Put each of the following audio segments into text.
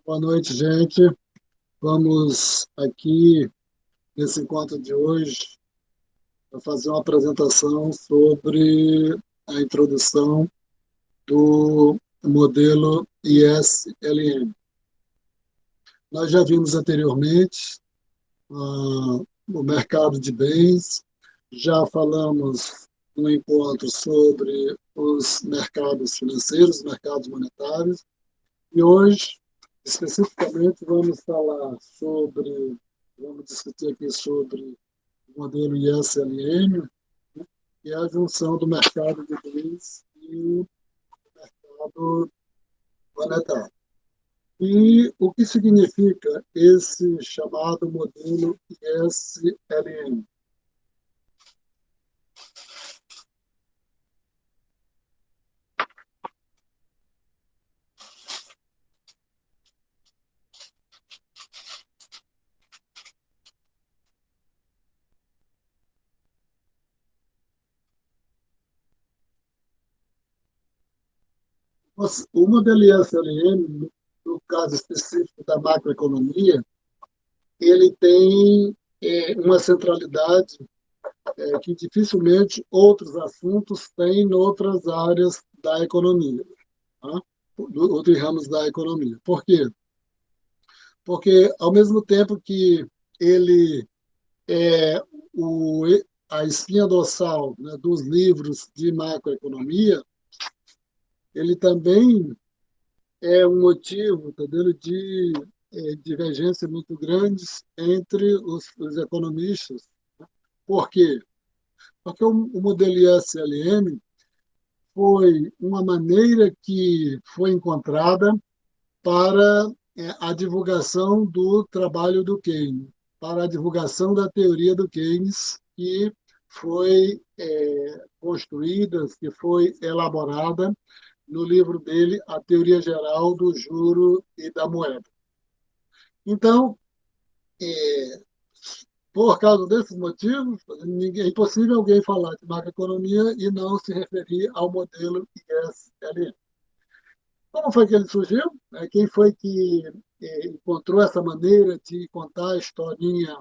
Boa noite, gente. Vamos aqui, nesse encontro de hoje, para fazer uma apresentação sobre a introdução do modelo ISLM. Nós já vimos anteriormente o mercado de bens, já falamos no encontro sobre os mercados financeiros, mercados monetários, e hoje, especificamente, vamos discutir aqui sobre o modelo ISLM, que é a junção do mercado de bens e o mercado monetário. E o que significa esse chamado modelo ISLM? O modelo ISLM, no caso específico da macroeconomia, ele tem uma centralidade que dificilmente outros assuntos têm em outras áreas da economia, tá? Outros ramos da economia. Por quê? Porque, ao mesmo tempo que ele é o, a espinha dorsal, né, dos livros de macroeconomia, ele também é um motivo, tá vendo, de divergência muito grandes entre os economistas. Por quê? Porque o modelo ISLM foi uma maneira que foi encontrada para a divulgação do trabalho do Keynes, para a divulgação da teoria do Keynes, que foi construída, que foi elaborada no livro dele, A Teoria Geral do Juro e da Moeda. Então, é, por causa desses motivos, é impossível alguém falar de macroeconomia e não se referir ao modelo ISLM. Como foi que ele surgiu? Quem foi que encontrou essa maneira de contar a historinha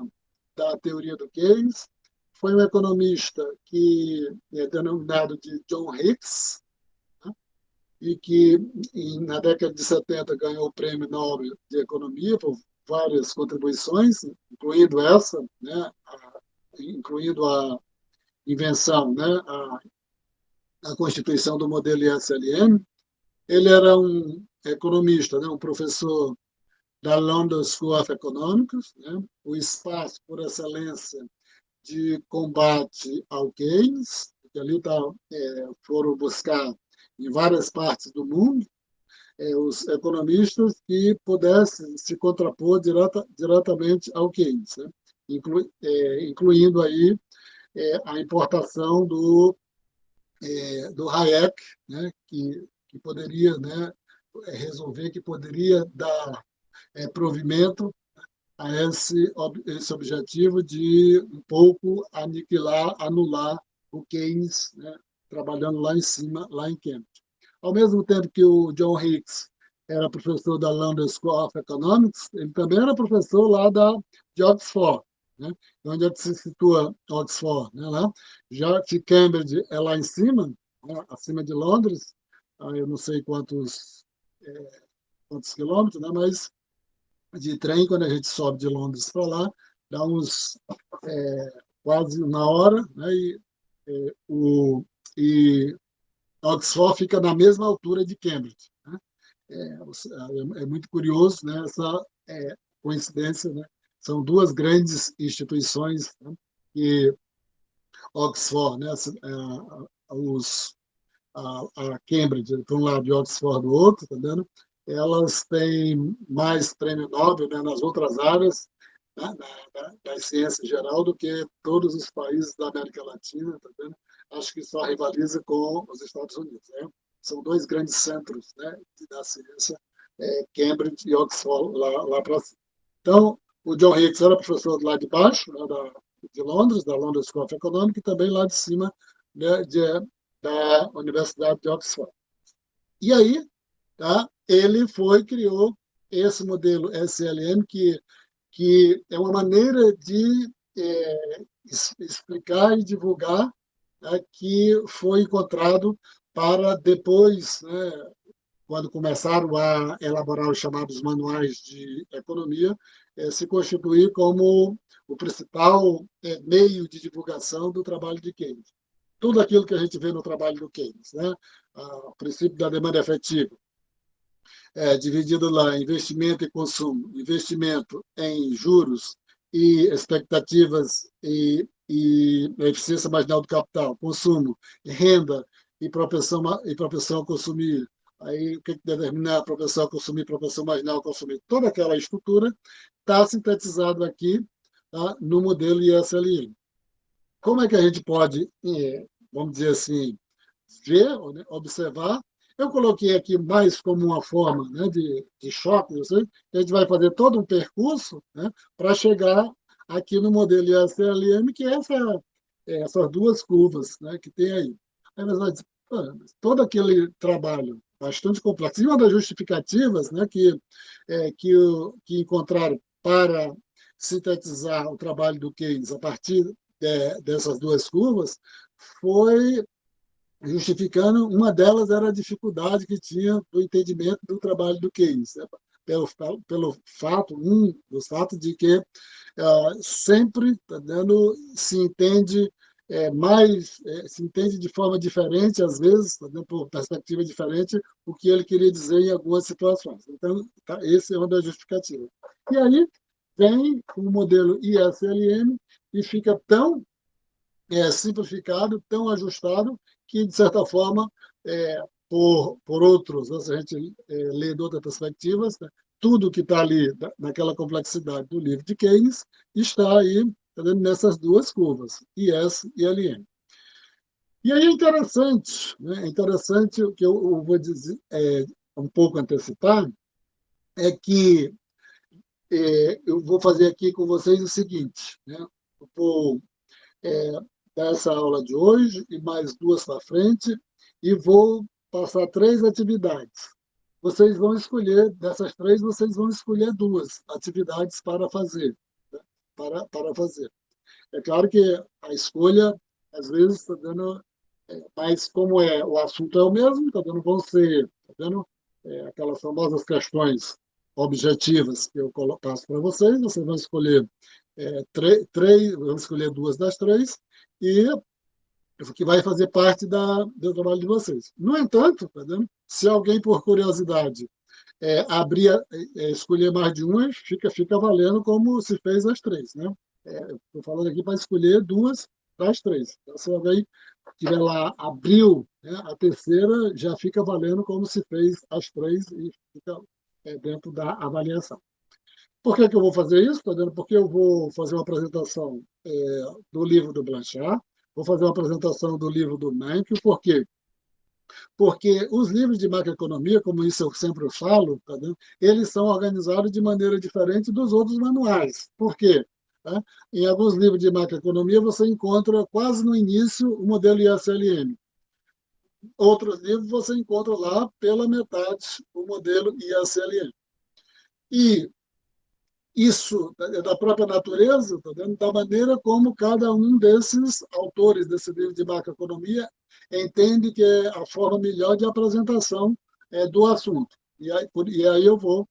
da teoria do Keynes? Foi um economista que é denominado de John Hicks, né? E que na década de 70 ganhou o Prêmio Nobel de Economia por várias contribuições, incluindo essa, né? Incluindo a invenção, né? A constituição do modelo ISLM. Ele era um economista, né? Um professor da London School of Economics, né? O espaço por excelência de combate ao Keynes, que ali foram buscar em várias partes do mundo os economistas que pudessem se contrapor diretamente ao Keynes, né? Incluindo aí a importação do Hayek, né? Que poderia, né, resolver, que poderia dar provimento a esse objetivo de um pouco aniquilar, anular o Keynes, né, trabalhando lá em cima, lá em Cambridge. Ao mesmo tempo que o John Hicks era professor da London School of Economics, ele também era professor lá de Oxford, né? Onde é que se situa Oxford, né? Lá. Já que Cambridge é lá em cima, né? Acima de Londres, eu não sei quantos quilômetros, né? Mas de trem, quando a gente sobe de Londres para lá, dá uns quase uma hora, né? O, e Oxford fica na mesma altura de Cambridge, né? É muito curioso, né, essa coincidência, né? São duas grandes instituições, né, que Oxford, né, os, a Cambridge, por um lado, e Oxford do outro, tá vendo? Elas têm mais prêmio Nobel, né, nas outras áreas, né, da ciência geral do que todos os países da América Latina, tá vendo? Acho que só rivaliza com os Estados Unidos, né? São dois grandes centros, né, da ciência, Cambridge e Oxford, lá para cima. Então, o John Hicks era professor lá de baixo, né, de Londres, da London School of Economics, e também lá de cima, né, da Universidade de Oxford. E aí, tá, ele criou esse modelo SLM, que é uma maneira de explicar e divulgar, né, que foi encontrado para depois, né, quando começaram a elaborar os chamados manuais de economia, se constituir como o principal meio de divulgação do trabalho de Keynes. Tudo aquilo que a gente vê no trabalho do Keynes, né? O princípio da demanda efetiva, dividido lá em investimento e consumo, investimento em juros e expectativas e eficiência marginal do capital, consumo, renda e propensão a consumir. Aí, o que determina a propensão a consumir, propensão marginal a consumir? Toda aquela estrutura está sintetizado aqui, tá, no modelo ISLM. Como é que a gente pode, vamos dizer assim, ver, né, observar? Eu coloquei aqui mais como uma forma, né, de choque, a gente vai fazer todo um percurso, né, para chegar aqui no modelo ISLM, que é essas duas curvas, né, que tem aí. Aí você vai dizer, todo aquele trabalho bastante complexo, e uma das justificativas, né, que encontraram para sintetizar o trabalho do Keynes a partir dessas duas curvas foi justificando, uma delas era a dificuldade que tinha do entendimento do trabalho do Keynes, né? pelo fato, um dos fatos de que sempre se entende se entende de forma diferente, às vezes, por perspectiva diferente, o que ele queria dizer em algumas situações. Então, esse é uma das justificativas. E aí vem o modelo ISLM e fica tão simplificado, tão ajustado, que, de certa forma, por outros, né, se a gente lê de outras perspectivas, né, tudo que está ali, naquela complexidade do livro de Keynes, está aí, tá vendo, nessas duas curvas, IS e LM. E aí é interessante o que eu vou dizer, um pouco antecipar, é que eu vou fazer aqui com vocês o seguinte, né? Vou dessa aula de hoje e mais duas para frente, e vou passar três atividades. Vocês vão escolher, dessas três, vocês vão escolher duas atividades para fazer. Né? Para fazer. É claro que a escolha, às vezes, está dando. Mas, como o assunto é o mesmo, está dando, vão ser aquelas famosas questões objetivas que eu passo para vocês. Vocês vão escolher três, vão escolher duas das três, e que vai fazer parte do trabalho de vocês. No entanto, tá vendo? Se alguém, por curiosidade, escolher mais de uma, fica valendo como se fez as três. Né? Estou falando aqui para escolher duas das três. Então, se alguém tiver lá, abriu, né, a terceira, já fica valendo como se fez as três e fica dentro da avaliação. Por que eu vou fazer isso? Porque eu vou fazer uma apresentação do livro do Blanchard, vou fazer uma apresentação do livro do Menck. Por quê? Porque os livros de macroeconomia, como isso eu sempre falo, eles são organizados de maneira diferente dos outros manuais. Por quê? Em alguns livros de macroeconomia, você encontra quase no início o modelo ISLM. Outros livros você encontra lá pela metade o modelo ISLM. E isso é da própria natureza, da maneira como cada um desses autores desse livro de macroeconomia entende que é a forma melhor de apresentação do assunto. E aí eu vou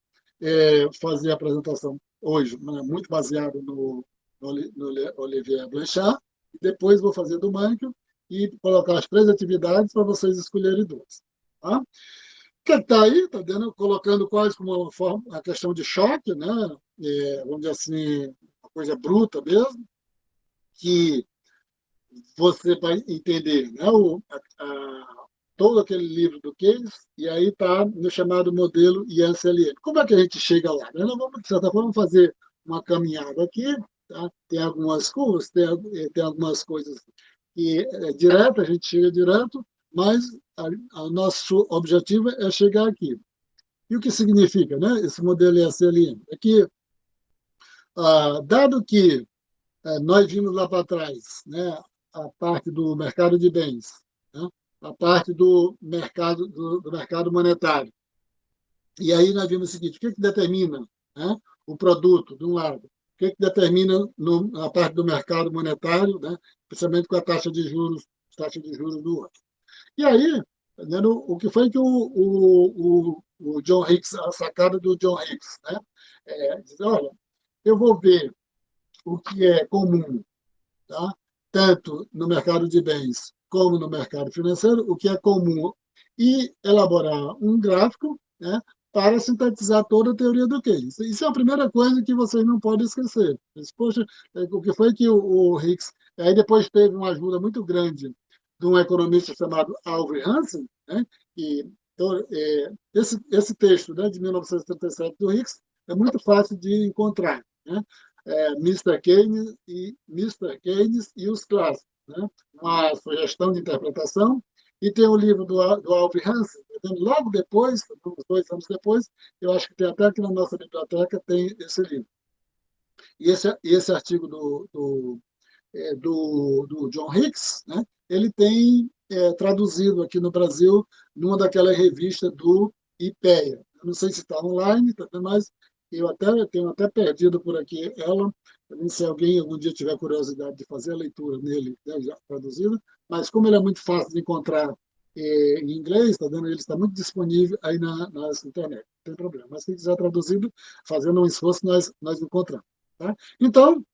fazer a apresentação hoje, né, muito baseado no Olivier Blanchard, e depois vou fazer do Mankel e colocar as três atividades para vocês escolherem duas. Tá? Que está aí, está colocando quase como uma forma, a questão de choque, né? Vamos dizer assim, uma coisa bruta mesmo, que você vai entender, né? Todo aquele livro do Keynes, e aí está no chamado modelo ISLM. Como é que a gente chega lá? Nós vamos, de certa forma, fazer uma caminhada aqui, tá? Tem algumas curvas, tem algumas coisas que direto, a gente chega direto, mas o nosso objetivo é chegar aqui. E o que significa, né, esse modelo ISLM? É que, dado que nós vimos lá para trás, né, a parte do mercado de bens, né, a parte do mercado monetário, E aí nós vimos o seguinte: o que determina, né, o produto, de um lado? O que determina a parte do mercado monetário, né, principalmente com a taxa de juros do outro? E aí, né, o que foi que o John Hicks, a sacada do John Hicks, né? Diz, olha, eu vou ver o que é comum, tá? Tanto no mercado de bens como no mercado financeiro, o que é comum, e elaborar um gráfico, né, para sintetizar toda a teoria do case. Isso é a primeira coisa que vocês não podem esquecer. Poxa, o que foi que o Hicks... Aí depois teve uma ajuda muito grande de um economista chamado Alvin Hansen, né, que então, esse texto, né, de 1977 do Hicks é muito fácil de encontrar, né? Mr. Keynes e os clássicos, né? Uma sugestão de interpretação, e tem o livro do Alvin Hansen, logo depois, uns 2 anos depois, eu acho que tem até aqui na nossa biblioteca, tem esse livro. E esse artigo do John Hicks, né, ele tem traduzido aqui no Brasil numa daquelas revistas do IPEA. Eu não sei se está online, mas eu tenho até perdido por aqui ela. Eu não sei se alguém algum dia tiver curiosidade de fazer a leitura nele, né, já traduzido, mas como ele é muito fácil de encontrar em inglês, ele está muito disponível aí nas internet, não tem problema. Mas se quiser traduzido, fazendo um esforço, nós encontramos. Tá? Então,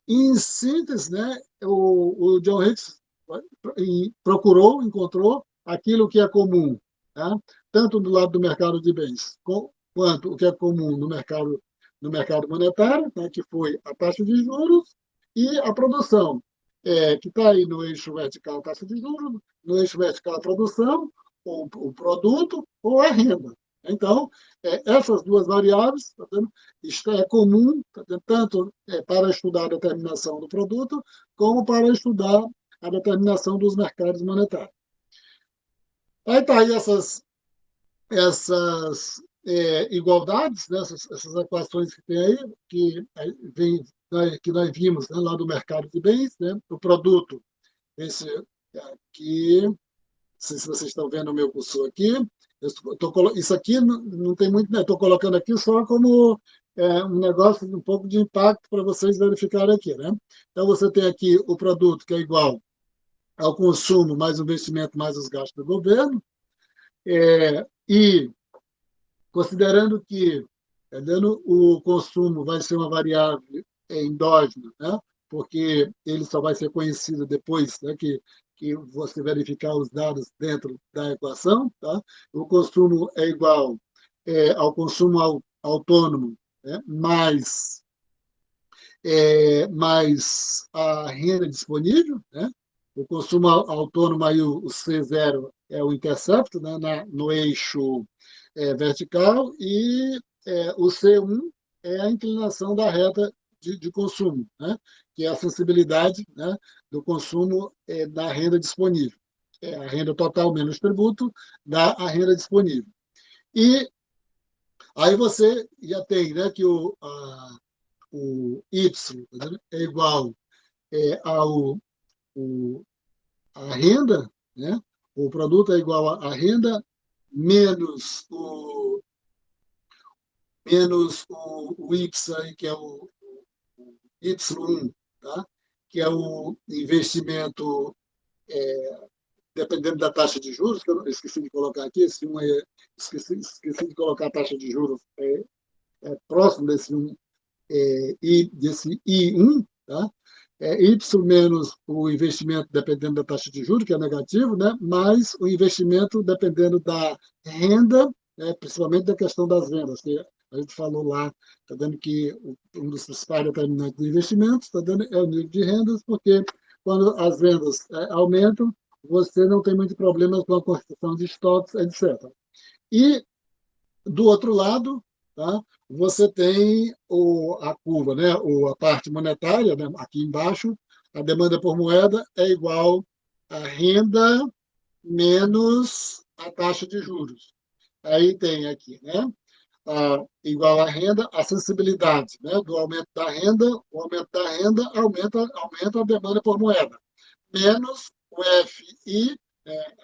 em síntese, né, o John Hicks encontrou aquilo que é comum, tá? Tanto do lado do mercado de bens, quanto o que é comum no mercado monetário, né, que foi a taxa de juros e a produção, que está aí no eixo vertical a taxa de juros, no eixo vertical a produção, ou o produto, ou a renda. Então, essas duas variáveis, tá vendo? Isto é comum, tá vendo? Tanto para estudar a determinação do produto, como para estudar a determinação dos mercados monetários. Aí está aí essas igualdades, né? essas equações que tem aí, que nós vimos, né, lá do mercado de bens, né? O produto, esse aqui, não sei se vocês estão vendo o meu cursor aqui. Isso aqui não tem muito, né? Estou colocando aqui só como um negócio, um pouco de impacto para vocês verificarem aqui, né? Então, você tem aqui o produto que é igual ao consumo mais o investimento mais os gastos do governo, e considerando que o consumo vai ser uma variável endógena, né? Porque ele só vai ser conhecido depois, né, que você verificar os dados dentro da equação. Tá? O consumo é igual ao consumo autônomo, né, mais a renda disponível. Né? O consumo autônomo, aí o C0 é o intercepto, né, no eixo vertical, e o C1 é a inclinação da reta de consumo, né? Que é a sensibilidade, né, do consumo da renda disponível. A renda total menos tributo dá a renda disponível. E aí você já tem, né, que o Y, né, é igual ao a renda, né? O produto é igual à renda menos o Y, que é o Y1, tá? Que é o investimento, dependendo da taxa de juros, que eu esqueci de colocar aqui, esqueci de colocar a taxa de juros próximo desse 1, desse I1, tá? Y menos o investimento dependendo da taxa de juros, que é negativo, né? Mais o investimento dependendo da renda, principalmente da questão das vendas, que a gente falou lá, está dando que um dos principais determinantes do investimento está dando é o nível de rendas, porque quando as vendas aumentam, você não tem muito problema com a construção de estoques, etc. E, do outro lado, tá, você tem a curva, né, a parte monetária, né, aqui embaixo, a demanda por moeda é igual à renda menos a taxa de juros. Aí tem aqui, né, igual à renda, a sensibilidade, né, do aumento da renda, o aumento da renda aumenta a demanda por moeda, menos o FI,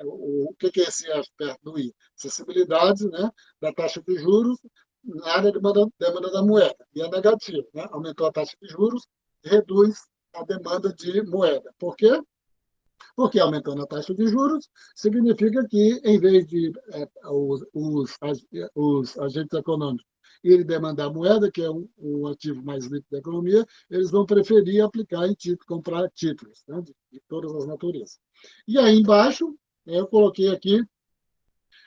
o que é esse F perto do I? Acessibilidade, né, da taxa de juros na área de demanda da moeda. E é negativo, né? Aumentou a taxa de juros, reduz a demanda de moeda. Por quê? Porque aumentando a taxa de juros, significa que, em vez de os agentes econômicos irem demandar moeda, que é um ativo mais líquido da economia, eles vão preferir aplicar em título, comprar títulos, né, de todas as naturezas. E aí embaixo, eu coloquei aqui,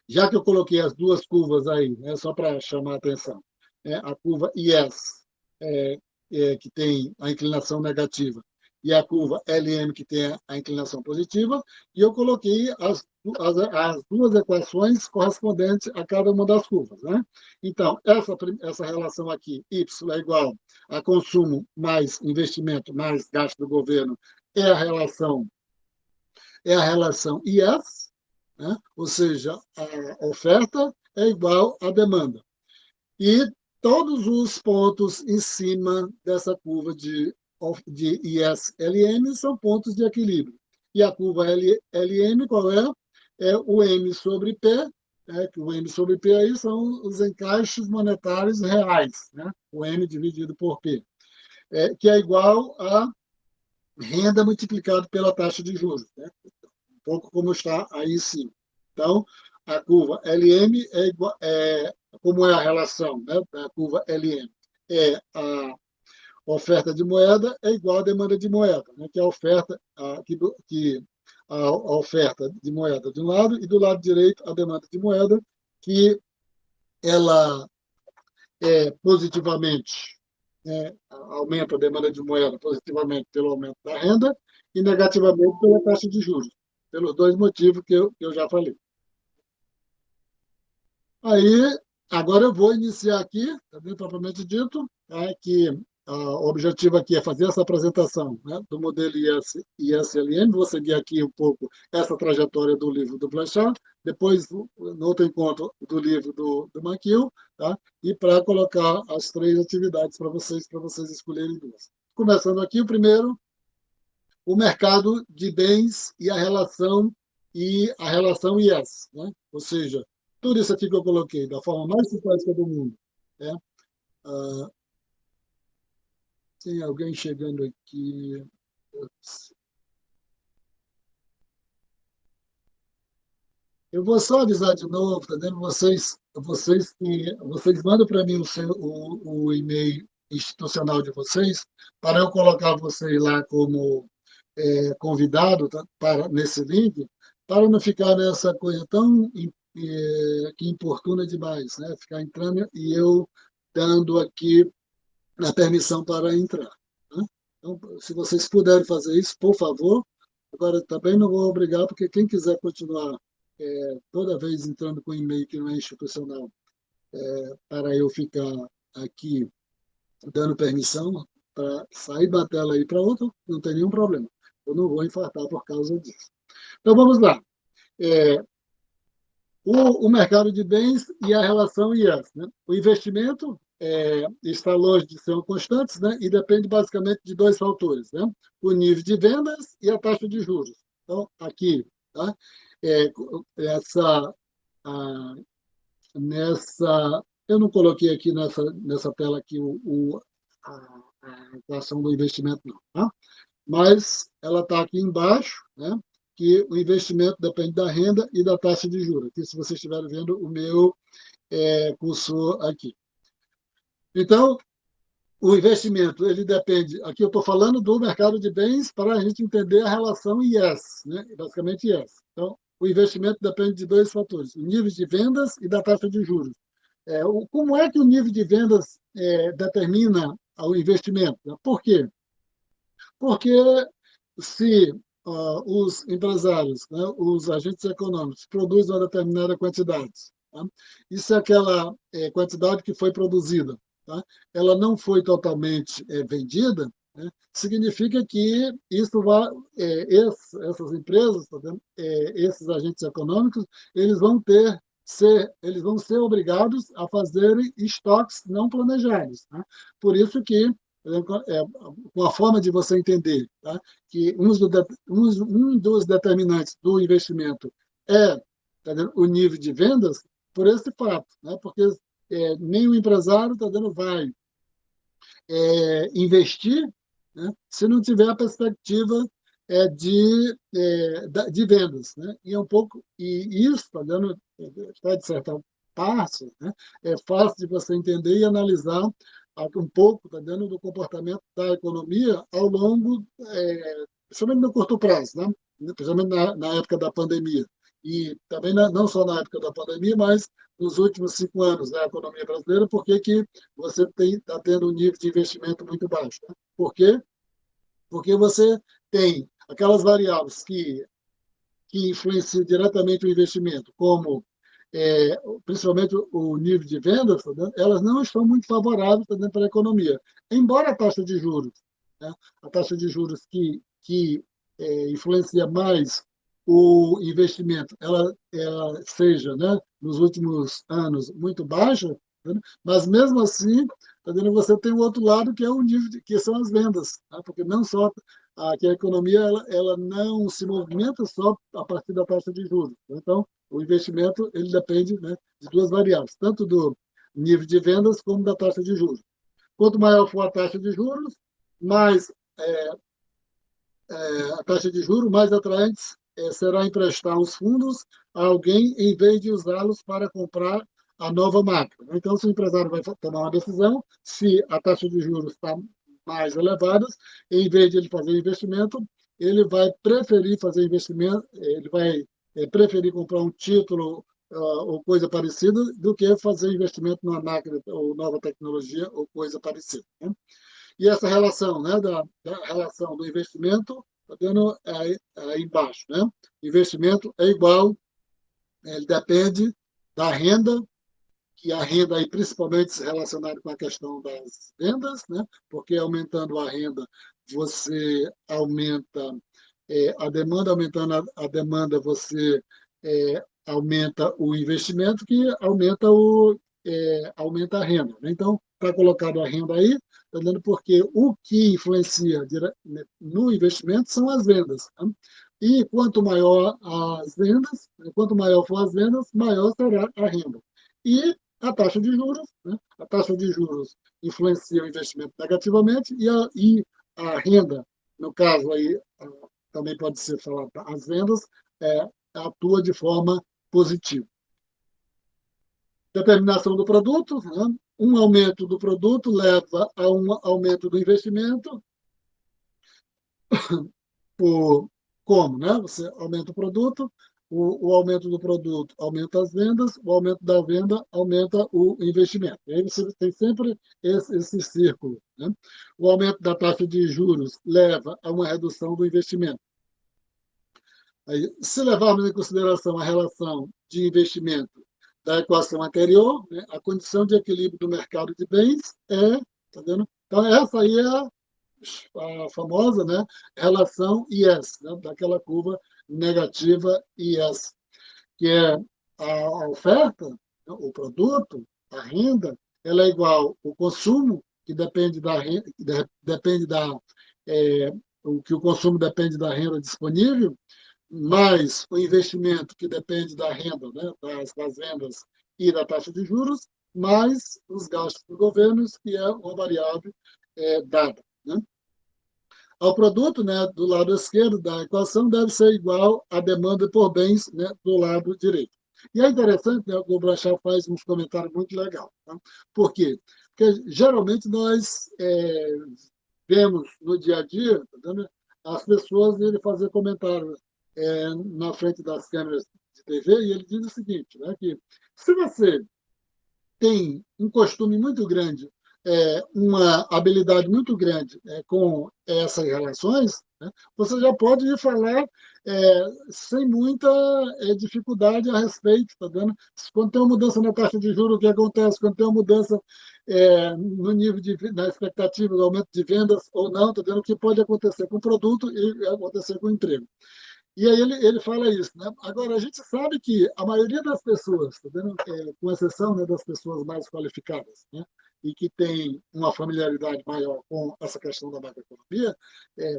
já que eu coloquei as duas curvas aí, né, só para chamar a atenção, a curva IS, é, que tem a inclinação negativa, e a curva LM, que tem a inclinação positiva, e eu coloquei as duas equações correspondentes a cada uma das curvas. Né? Então, essa relação aqui, Y é igual a consumo mais investimento mais gasto do governo, é a relação IS, né? Ou seja, a oferta é igual à demanda. E todos os pontos em cima dessa curva de IS-LM são pontos de equilíbrio. E a curva LM, qual é? É o M sobre P, que o M sobre P aí são os encaixes monetários reais, né? O M dividido por P, que é igual a renda multiplicado pela taxa de juros, né? Um pouco como está aí em cima. Então, a curva LM como é a relação, né, da curva LM? É a oferta de moeda é igual à demanda de moeda, né, que é a oferta de moeda de um lado e do lado direito a demanda de moeda, que ela positivamente, né, aumenta a demanda de moeda positivamente pelo aumento da renda e negativamente pela taxa de juros, pelos dois motivos que eu já falei. Aí, agora eu vou iniciar aqui, também propriamente dito, que o objetivo aqui é fazer essa apresentação, né, do modelo ISLM. Vou seguir aqui um pouco essa trajetória do livro do Blanchard, depois, no outro encontro, do livro do Mankiw, tá? E para colocar as três atividades para vocês escolherem duas. Começando aqui, o primeiro, o mercado de bens e a relação IS, né? Ou seja, tudo isso aqui que eu coloquei da forma mais simpática do mundo. Né? Ah, tem alguém chegando aqui. Eu vou só avisar de novo, tá vendo? Vocês mandam para mim o e-mail institucional de vocês para eu colocar vocês lá como convidado, tá? Nesse link, para não ficar nessa coisa tão que importuna demais, né? Ficar entrando e eu dando aqui a permissão para entrar. Né? Então, se vocês puderem fazer isso, por favor. Agora, também não vou obrigar, porque quem quiser continuar toda vez entrando com e-mail que não é institucional, para eu ficar aqui dando permissão para sair da tela e ir para outra, não tem nenhum problema. Eu não vou infartar por causa disso. Então, vamos lá. O mercado de bens e a relação IS. Né? O investimento está longe de ser constantes, né? E depende basicamente de dois fatores, né? O nível de vendas e a taxa de juros. Então, aqui, tá? Essa, eu não coloquei aqui nessa tela aqui a equação do investimento, não, tá? Mas ela está aqui embaixo, né? Que o investimento depende da renda e da taxa de juros. Aqui, se vocês estiverem vendo o meu cursor aqui. Então, o investimento, ele depende... Aqui eu estou falando do mercado de bens para a gente entender a relação IS, né? Basicamente IS. Então, o investimento depende de dois fatores, o nível de vendas e da taxa de juros. Como é que o nível de vendas determina o investimento? Por quê? Porque se os empresários, né, os agentes econômicos, produzem uma determinada quantidade, tá? E se aquela quantidade que foi produzida, tá, ela não foi totalmente vendida, né, significa que isso essas empresas, tá vendo? Esses agentes econômicos, eles vão ser obrigados a fazerem estoques não planejados. Tá? Por isso que uma forma de você entender, tá? Que um dos determinantes do investimento é, tá vendo, o nível de vendas, por esse fato, né? Porque nem o empresário vai investir, né, se não tiver a perspectiva de vendas, né? E é um pouco e isso está dando, tá, de certa parte, né, é fácil de você entender e analisar um pouco, tá dando, do comportamento da economia ao longo, principalmente no curto prazo, né? Principalmente na época da pandemia. E também não só na época da pandemia, mas nos últimos 5 anos da economia brasileira, por que você está tendo um nível de investimento muito baixo? Né? Por quê? Porque você tem aquelas variáveis que influenciam diretamente o investimento, como principalmente o nível de vendas, tá, elas não estão muito favoráveis, tá, para a economia. Embora a taxa de juros, né, a taxa de juros que influencia mais o investimento, ela seja, né, nos últimos anos, muito baixa, tá, mas mesmo assim, tá vendo, você tem o outro lado, que é o nível que são as vendas, tá, porque não só que a economia ela não se movimenta só a partir da taxa de juros. Então, o investimento ele depende, né, de duas variáveis, tanto do nível de vendas como da taxa de juros. Quanto maior for a taxa de juros, mais a taxa de juros, mais atraente será emprestar os fundos a alguém em vez de usá-los para comprar a nova máquina. Então, se o empresário vai tomar uma decisão, se a taxa de juros está mais elevada, em vez de ele fazer investimento, ele vai preferir fazer investimento, ele vai preferir comprar um título ou coisa parecida do que fazer investimento numa máquina ou nova tecnologia ou coisa parecida. Né? E essa relação, né, da relação do investimento, está vendo aí embaixo, né? Investimento é igual, ele depende da renda, que a renda aí principalmente relacionada com a questão das vendas, né? Porque aumentando a renda, você aumenta a demanda, aumentando a demanda, você aumenta o investimento, que aumenta a renda. Né? Então, está colocado a renda aí, está dando porque o que influencia no investimento são as vendas. Tá? E quanto maior as vendas, quanto maior for as vendas, maior será a renda. E a taxa de juros, né? A taxa de juros influencia o investimento negativamente e a renda, no caso aí, também pode ser falado, as vendas, atua de forma positiva. Determinação do produto, né? Um aumento do produto leva a um aumento do investimento, como? Né? Você aumenta o produto, o aumento do produto aumenta as vendas, o aumento da venda aumenta o investimento. E aí você tem sempre esse círculo. Né? O aumento da taxa de juros leva a uma redução do investimento. Aí, se levarmos em consideração a relação de investimento da equação anterior, né, a condição de equilíbrio do mercado de bens tá vendo? Então, essa aí é a famosa, né, relação IS, né, daquela curva negativa IS, que é a oferta, né, o produto, a renda, ela é igual ao consumo, que depende da renda, depende o que o consumo depende da renda disponível, mais o investimento, que depende da renda, né, das vendas e da taxa de juros, mais os gastos do governo, que é uma variável dada. Né? Ao produto, né, do lado esquerdo da equação, deve ser igual à demanda por bens, né, do lado direito. E é interessante, né, o Blanchard faz uns comentários muito legais. Tá? Por quê? Porque geralmente nós vemos no dia a dia, tá, as pessoas ele fazer comentários na frente das câmeras de TV, e ele diz o seguinte, né, que se você tem um costume muito grande, uma habilidade muito grande com essas relações, né, você já pode falar sem muita dificuldade a respeito, tá vendo? Quando tem uma mudança na taxa de juros, o que acontece? Quando tem uma mudança no nível na expectativa do aumento de vendas ou não, tá vendo? O que pode acontecer com o produto e acontecer com o emprego. E aí ele fala isso. Né? Agora, a gente sabe que a maioria das pessoas, tá vendo? Com exceção, né, das pessoas mais qualificadas, né? e que tem uma familiaridade maior com essa questão da macroeconomia,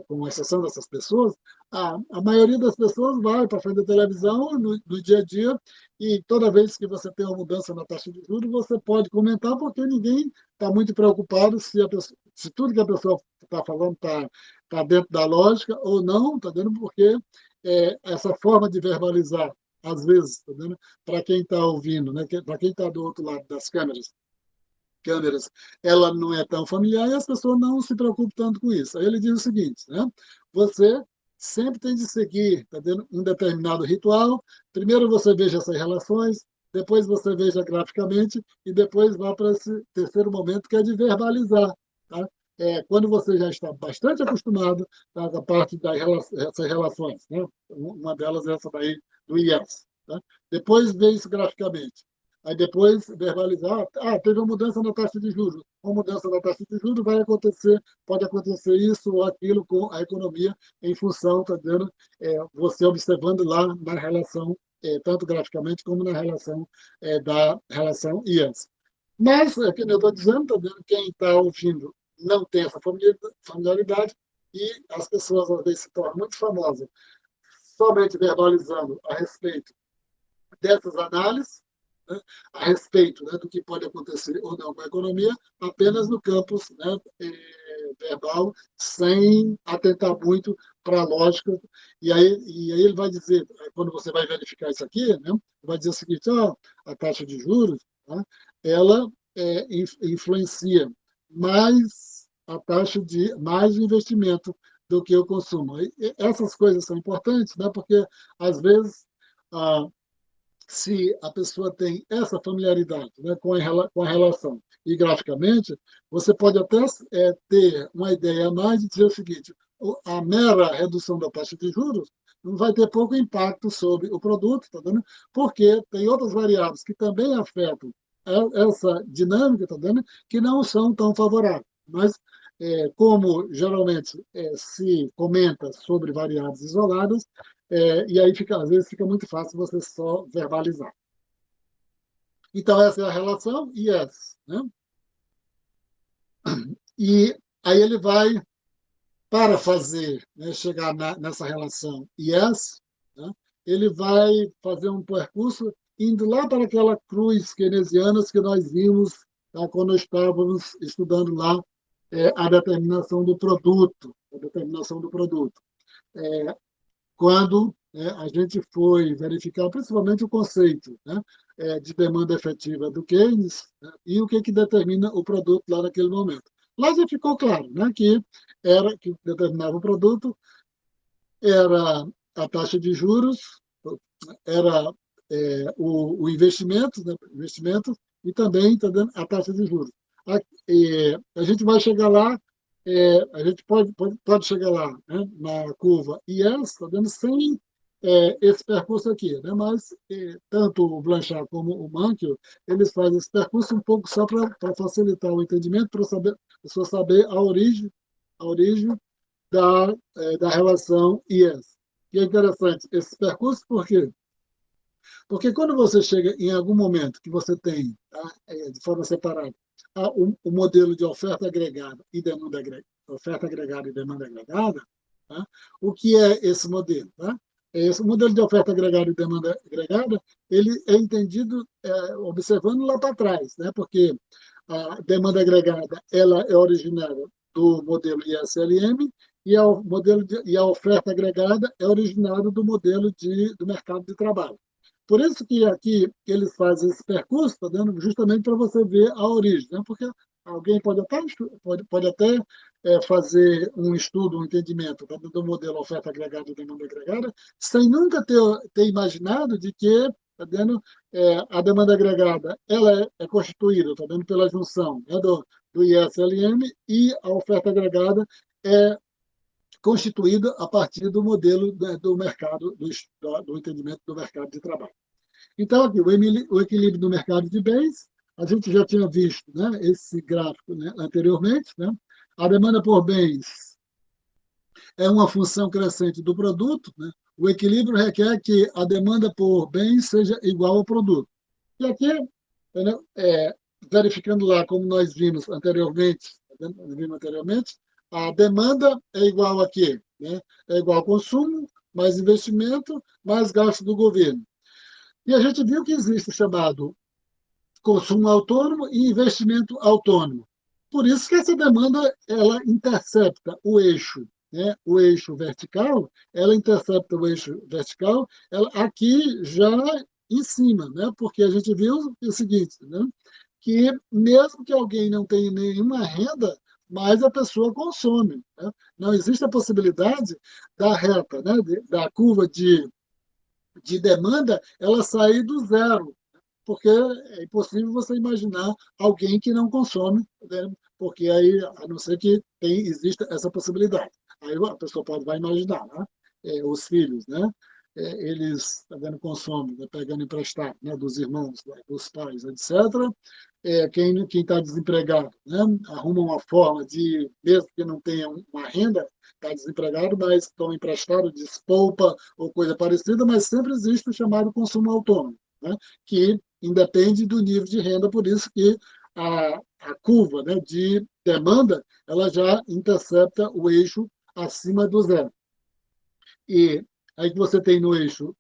com exceção dessas pessoas, a maioria das pessoas vai para frente da televisão no dia a dia e toda vez que você tem uma mudança na taxa de juros, você pode comentar, porque ninguém está muito preocupado se tudo que a pessoa está falando está dentro da lógica ou não, está dentro porque essa forma de verbalizar, às vezes, tá vendo? Para quem está ouvindo, né? Para quem está do outro lado das câmeras, ela não é tão familiar e as pessoas não se preocupam tanto com isso. Aí ele diz o seguinte, né? Você sempre tem de seguir, tá vendo? Um determinado ritual. Primeiro você veja essas relações, depois você veja graficamente e depois vá para esse terceiro momento que é de verbalizar, tá? Quando você já está bastante acostumado, tá, com a parte dessas relações, né? Uma delas é essa daí do IES. Tá? Depois vê isso graficamente. Aí depois verbalizar, teve uma mudança na taxa de juros. Uma mudança na taxa de juros vai acontecer, pode acontecer isso ou aquilo com a economia em função, tá dando, você observando lá na relação, tanto graficamente como na relação da relação IES. Mas, como eu estou dizendo, tá vendo, quem está ouvindo não tem essa familiaridade e as pessoas às vezes se tornam muito famosas somente verbalizando a respeito dessas análises, né, a respeito, né, do que pode acontecer ou não com a economia, apenas no campus, né, verbal, sem atentar muito para a lógica. E aí ele vai dizer, quando você vai verificar isso aqui, né, vai dizer o seguinte: a taxa de juros, né, ela influencia mais a taxa de mais investimento do que o consumo. E essas coisas são importantes, né, porque às vezes se a pessoa tem essa familiaridade, né, com a relação e graficamente, você pode até ter uma ideia a mais de dizer o seguinte: a mera redução da taxa de juros vai ter pouco impacto sobre o produto, tá vendo? Porque tem outras variáveis que também afetam essa dinâmica, tá vendo? Que não são tão favoráveis. Mas, como geralmente se comenta sobre variáveis isoladas, e aí às vezes fica muito fácil você só verbalizar. Então, essa é a relação IES. Né? E aí ele vai, para fazer, né, chegar nessa relação IES, né, ele vai fazer um percurso indo lá para aquela cruz keynesiana que nós vimos, tá, quando estávamos estudando lá a determinação do produto. A determinação do produto. Quando a gente foi verificar principalmente o conceito, né, de demanda efetiva do Keynes, né, e o que determina o produto lá naquele momento. Lá já ficou claro, né, que determinava o produto era a taxa de juros, era o investimento, né, investimento e também a taxa de juros. A gente vai chegar lá, a gente pode chegar lá, né, na curva IES, tá vendo, sem esse percurso aqui, né? Mas tanto o Blanchard como o Mankiw, eles fazem esse percurso um pouco só para facilitar o entendimento, para a pessoa saber a origem da relação IES. E é interessante esse percurso, por quê? Porque quando você chega em algum momento que você tem, tá, de forma separada, o modelo de oferta agregada e demanda agregada, oferta agregada e demanda agregada, tá? O que é esse modelo? Tá? Esse modelo de oferta agregada e demanda agregada, ele é entendido observando lá para trás, né? Porque a demanda agregada ela é originária do modelo ISLM e a oferta agregada é originária do modelo do mercado de trabalho. Por isso que aqui eles fazem esse percurso, tá dando justamente para você ver a origem, né? Porque alguém pode até fazer um estudo, um entendimento, tá, do modelo oferta agregada e demanda agregada, sem nunca ter imaginado de que, tá dando, a demanda agregada ela é constituída, tá dando, pela junção, né, do ISLM, e a oferta agregada é constituída a partir do modelo do mercado, do entendimento do mercado de trabalho. Então, aqui, o equilíbrio do mercado de bens, a gente já tinha visto, né, esse gráfico, né, anteriormente. Né? A demanda por bens é uma função crescente do produto. Né? O equilíbrio requer que a demanda por bens seja igual ao produto. E aqui, verificando lá, como nós vimos anteriormente, a demanda é igual a quê? Né? É igual ao consumo, mais investimento, mais gasto do governo. E a gente viu que existe o chamado consumo autônomo e investimento autônomo. Por isso que essa demanda ela intercepta o eixo, né? O eixo vertical, ela intercepta o eixo vertical, ela aqui já em cima, né? Porque a gente viu o seguinte, né? Que mesmo que alguém não tenha nenhuma renda, mas a pessoa consome. Né? Não existe a possibilidade da reta, né? Da curva de demanda, ela sair do zero, porque é impossível você imaginar alguém que não consome, né? Porque aí, a não ser que exista essa possibilidade. Aí a pessoa vai imaginar, né? Os filhos, né? Eles tá vendo, consomem, né? Pegando emprestado, né? Dos irmãos, né? Dos pais, etc. Quem está desempregado, né? Arruma uma forma de, mesmo que não tenha uma renda, está desempregado, mas toma emprestado, despolpa ou coisa parecida, mas sempre existe o chamado consumo autônomo, né? Que independe do nível de renda, por isso que a curva, né, de demanda ela já intercepta o eixo acima do zero. E aí que você tem no eixo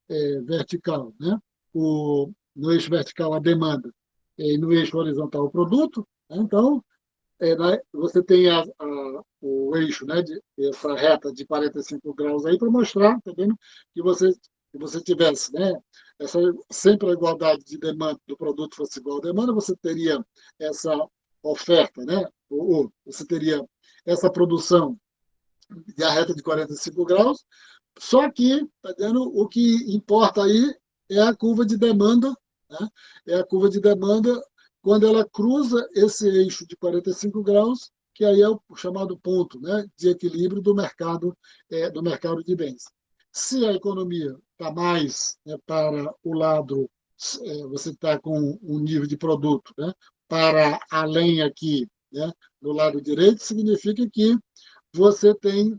vertical, né, no eixo vertical a demanda e no eixo horizontal o produto, né, então você tem o eixo, né, essa reta de 45 graus aí para mostrar, tá vendo, que você tivesse, né, sempre a igualdade de demanda do produto fosse igual à demanda, você teria essa oferta, né, ou você teria essa produção de a reta de 45 graus, só que, tá vendo, o que importa aí é a curva de demanda, né, é a curva de demanda quando ela cruza esse eixo de 45 graus, que aí é o chamado ponto, né, de equilíbrio do mercado de bens. Se a economia está mais, né, para o lado, você está com um nível de produto, né, para além aqui, né, do lado direito, significa que você tem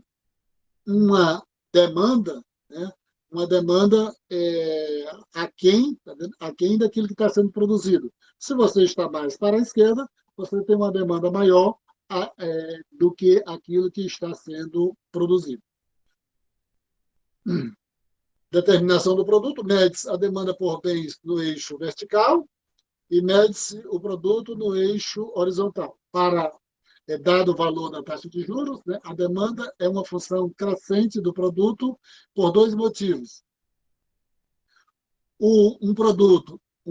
uma demanda, né, uma demanda aquém, tá vendo? Aquém daquilo que está sendo produzido. Se você está mais para a esquerda, você tem uma demanda maior do que aquilo que está sendo produzido. Determinação do produto, mede-se a demanda por bens no eixo vertical e mede-se o produto no eixo horizontal. Para dado o valor da taxa de juros, né, a demanda é uma função crescente do produto por dois motivos. Um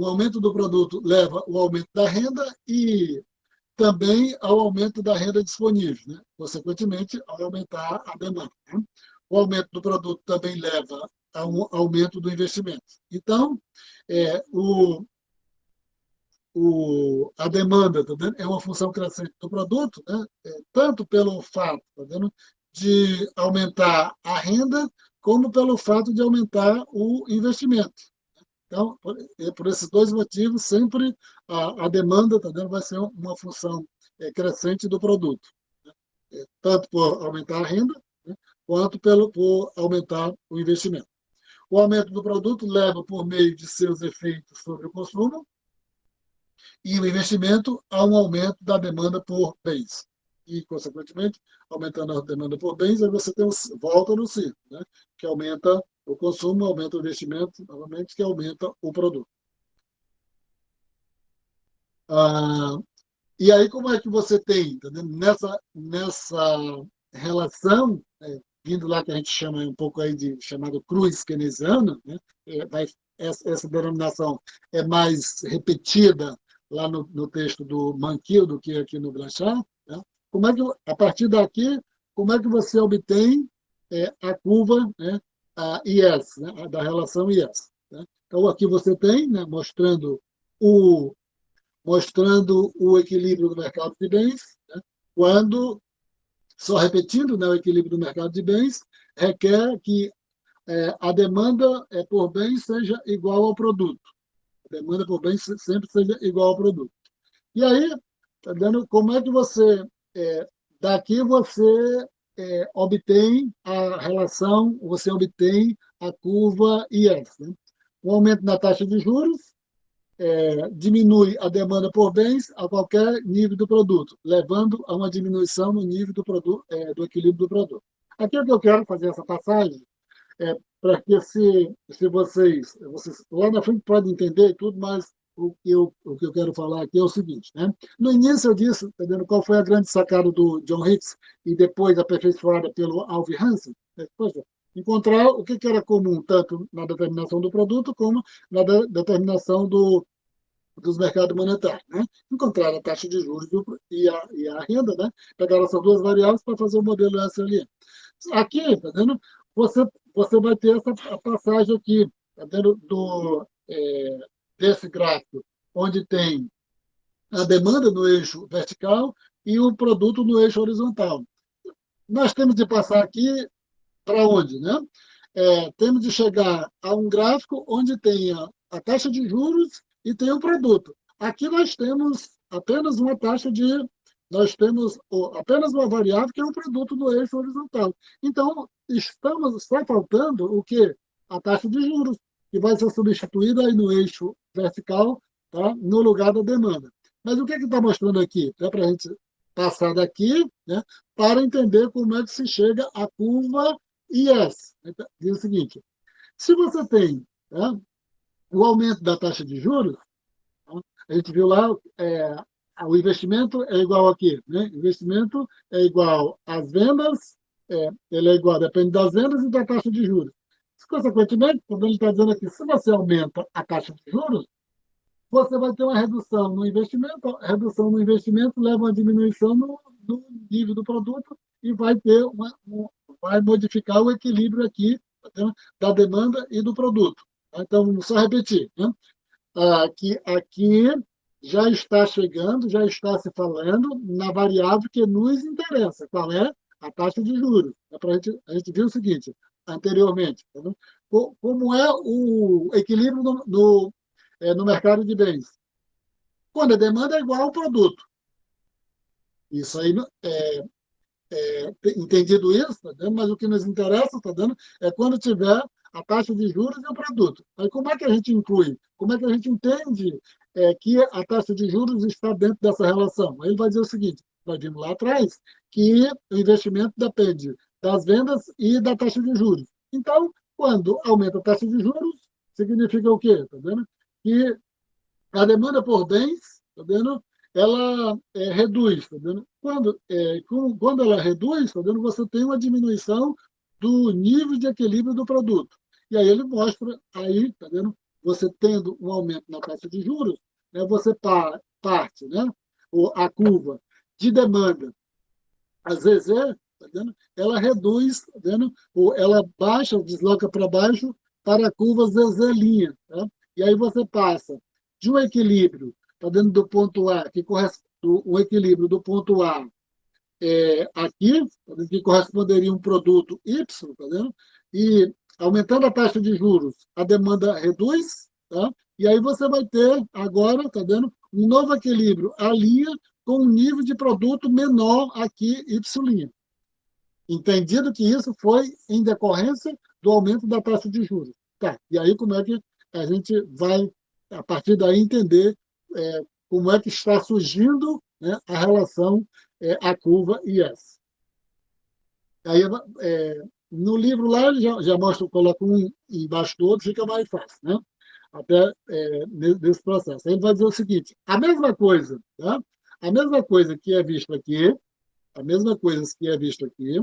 aumento do produto leva ao aumento da renda e também ao aumento da renda disponível, né? Consequentemente, ao aumentar a demanda. Né? O aumento do produto também leva a um aumento do investimento. Então, a demanda, tá vendo? É uma função crescente do produto, né? Tanto pelo fato, tá vendo? De aumentar a renda, como pelo fato de aumentar o investimento. Então, por esses dois motivos, sempre a demanda, tá vendo? Vai ser uma função crescente do produto, tanto por aumentar a renda, né? Quanto por aumentar o investimento. O aumento do produto leva, por meio de seus efeitos sobre o consumo, e o investimento a um aumento da demanda por bens. E, consequentemente, aumentando a demanda por bens, aí você volta no ciclo, né? Que aumenta o consumo, aumenta o investimento, novamente, que aumenta o produto. Ah, e aí, como é que você tem, tá vendo? Nessa relação, vindo lá que a gente chama um pouco aí de chamado cruz keynesiana, né? Essa denominação é mais repetida lá no texto do Mankiw do que aqui no Blanchard. Né? Como é que, a partir daqui, como é que você obtém a curva, né, a IS, né, da relação IS? Né? Então, aqui você tem, né, mostrando o equilíbrio do mercado de bens, né, quando, só repetindo, né, o equilíbrio do mercado de bens requer que a demanda por bens seja igual ao produto. A demanda por bens sempre seja igual ao produto. E aí, tá vendo como é que você, daqui você obtém a relação, você obtém a curva IS. Né? O aumento da taxa de juros diminui a demanda por bens a qualquer nível do produto, levando a uma diminuição no nível do produto, do equilíbrio do produto. Aqui é que eu quero fazer essa passagem, para que se vocês lá na frente podem entender tudo, mas o que eu quero falar aqui é o seguinte, né? No início eu disse, tá vendo, qual foi a grande sacada do John Hicks e depois aperfeiçoada pelo Alvin Hansen? Poxa, encontrar o que era comum, tanto na determinação do produto como na determinação dos mercados monetários, né? Encontrar a taxa de juros e a renda, né? Pegar essas duas variáveis para fazer o modelo SLN. Aqui, tá vendo? Você, você vai ter essa passagem aqui, tá vendo? Desse gráfico, onde tem a demanda no eixo vertical e o produto no eixo horizontal. Nós temos de passar aqui para onde, né? Temos de chegar a um gráfico onde tenha a taxa de juros e tem o produto. Aqui nós temos apenas uma taxa de. Nós temos apenas uma variável que é o produto no eixo horizontal. Então, está faltando o quê? A taxa de juros, que vai ser substituída aí no eixo vertical, tá? No lugar da demanda. Mas o que está mostrando aqui? É para a gente passar daqui, né, para entender como é que se chega à curva IS. Diz o seguinte: se você tem, né, o aumento da taxa de juros, tá? A gente viu lá, o investimento é igual aqui, né? Investimento é igual às vendas, ele é igual, depende das vendas e da taxa de juros. Consequentemente, quando ele está dizendo aqui, se você aumenta a taxa de juros, você vai ter uma redução no investimento leva a uma diminuição no nível do produto e vai ter vai modificar o equilíbrio aqui, tá, da demanda e do produto. Então, vamos só repetir, né? Aqui já está chegando, já está se falando na variável que nos interessa, qual é a taxa de juros. A gente viu o seguinte, anteriormente, tá, como é o equilíbrio no mercado de bens. Quando a demanda é igual ao produto. Isso aí, entendido isso, tá dando? Mas o que nos interessa, tá dando, é quando tiver a taxa de juros e o produto. Aí como é que a gente inclui? Como é que a gente entende que a taxa de juros está dentro dessa relação? Aí ele vai dizer o seguinte, nós vimos lá atrás, que o investimento depende das vendas e da taxa de juros. Então, quando aumenta a taxa de juros, significa o quê? Tá vendo? Que a demanda por bens, tá vendo? Ela reduz, tá vendo? Quando ela reduz, tá vendo? Você tem uma diminuição do nível de equilíbrio do produto. E aí ele mostra, aí, tá vendo? Você tendo um aumento na taxa de juros, né, você parte, né? A curva de demanda, às vezes, tá vendo? Ela reduz, tá vendo? Ou ela baixa, desloca para baixo para a curva ZZ', tá? E aí você passa de um equilíbrio, tá dentro do ponto A, que corresponde o equilíbrio do ponto A aqui, tá vendo, que corresponderia a um produto Y, tá vendo? E aumentando a taxa de juros, a demanda reduz, tá? E aí você vai ter agora, tá vendo, um novo equilíbrio ali com um nível de produto menor aqui, Y'. Entendido que isso foi em decorrência do aumento da taxa de juros. Tá, e aí como é que a gente vai, a partir daí, entender como é que está surgindo, né, a relação, a curva IS. Aí, no livro lá, ele já mostra, coloca um embaixo do outro, fica mais fácil, né? Até nesse processo. Aí ele vai dizer o seguinte, a mesma coisa, tá? A mesma coisa que é visto aqui, a mesma coisa que é visto aqui,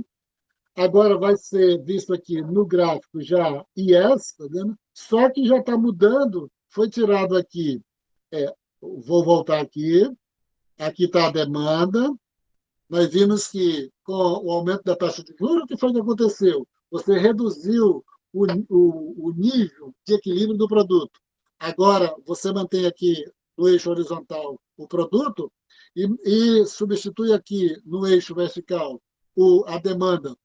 agora vai ser visto aqui no gráfico já IS, tá vendo? Só que já está mudando, foi tirado aqui, vou voltar aqui, aqui está a demanda, nós vimos que com o aumento da taxa de juros, o que foi que aconteceu? Você reduziu o nível de equilíbrio do produto. Agora, você mantém aqui no eixo horizontal o produto e substitui aqui no eixo vertical a demanda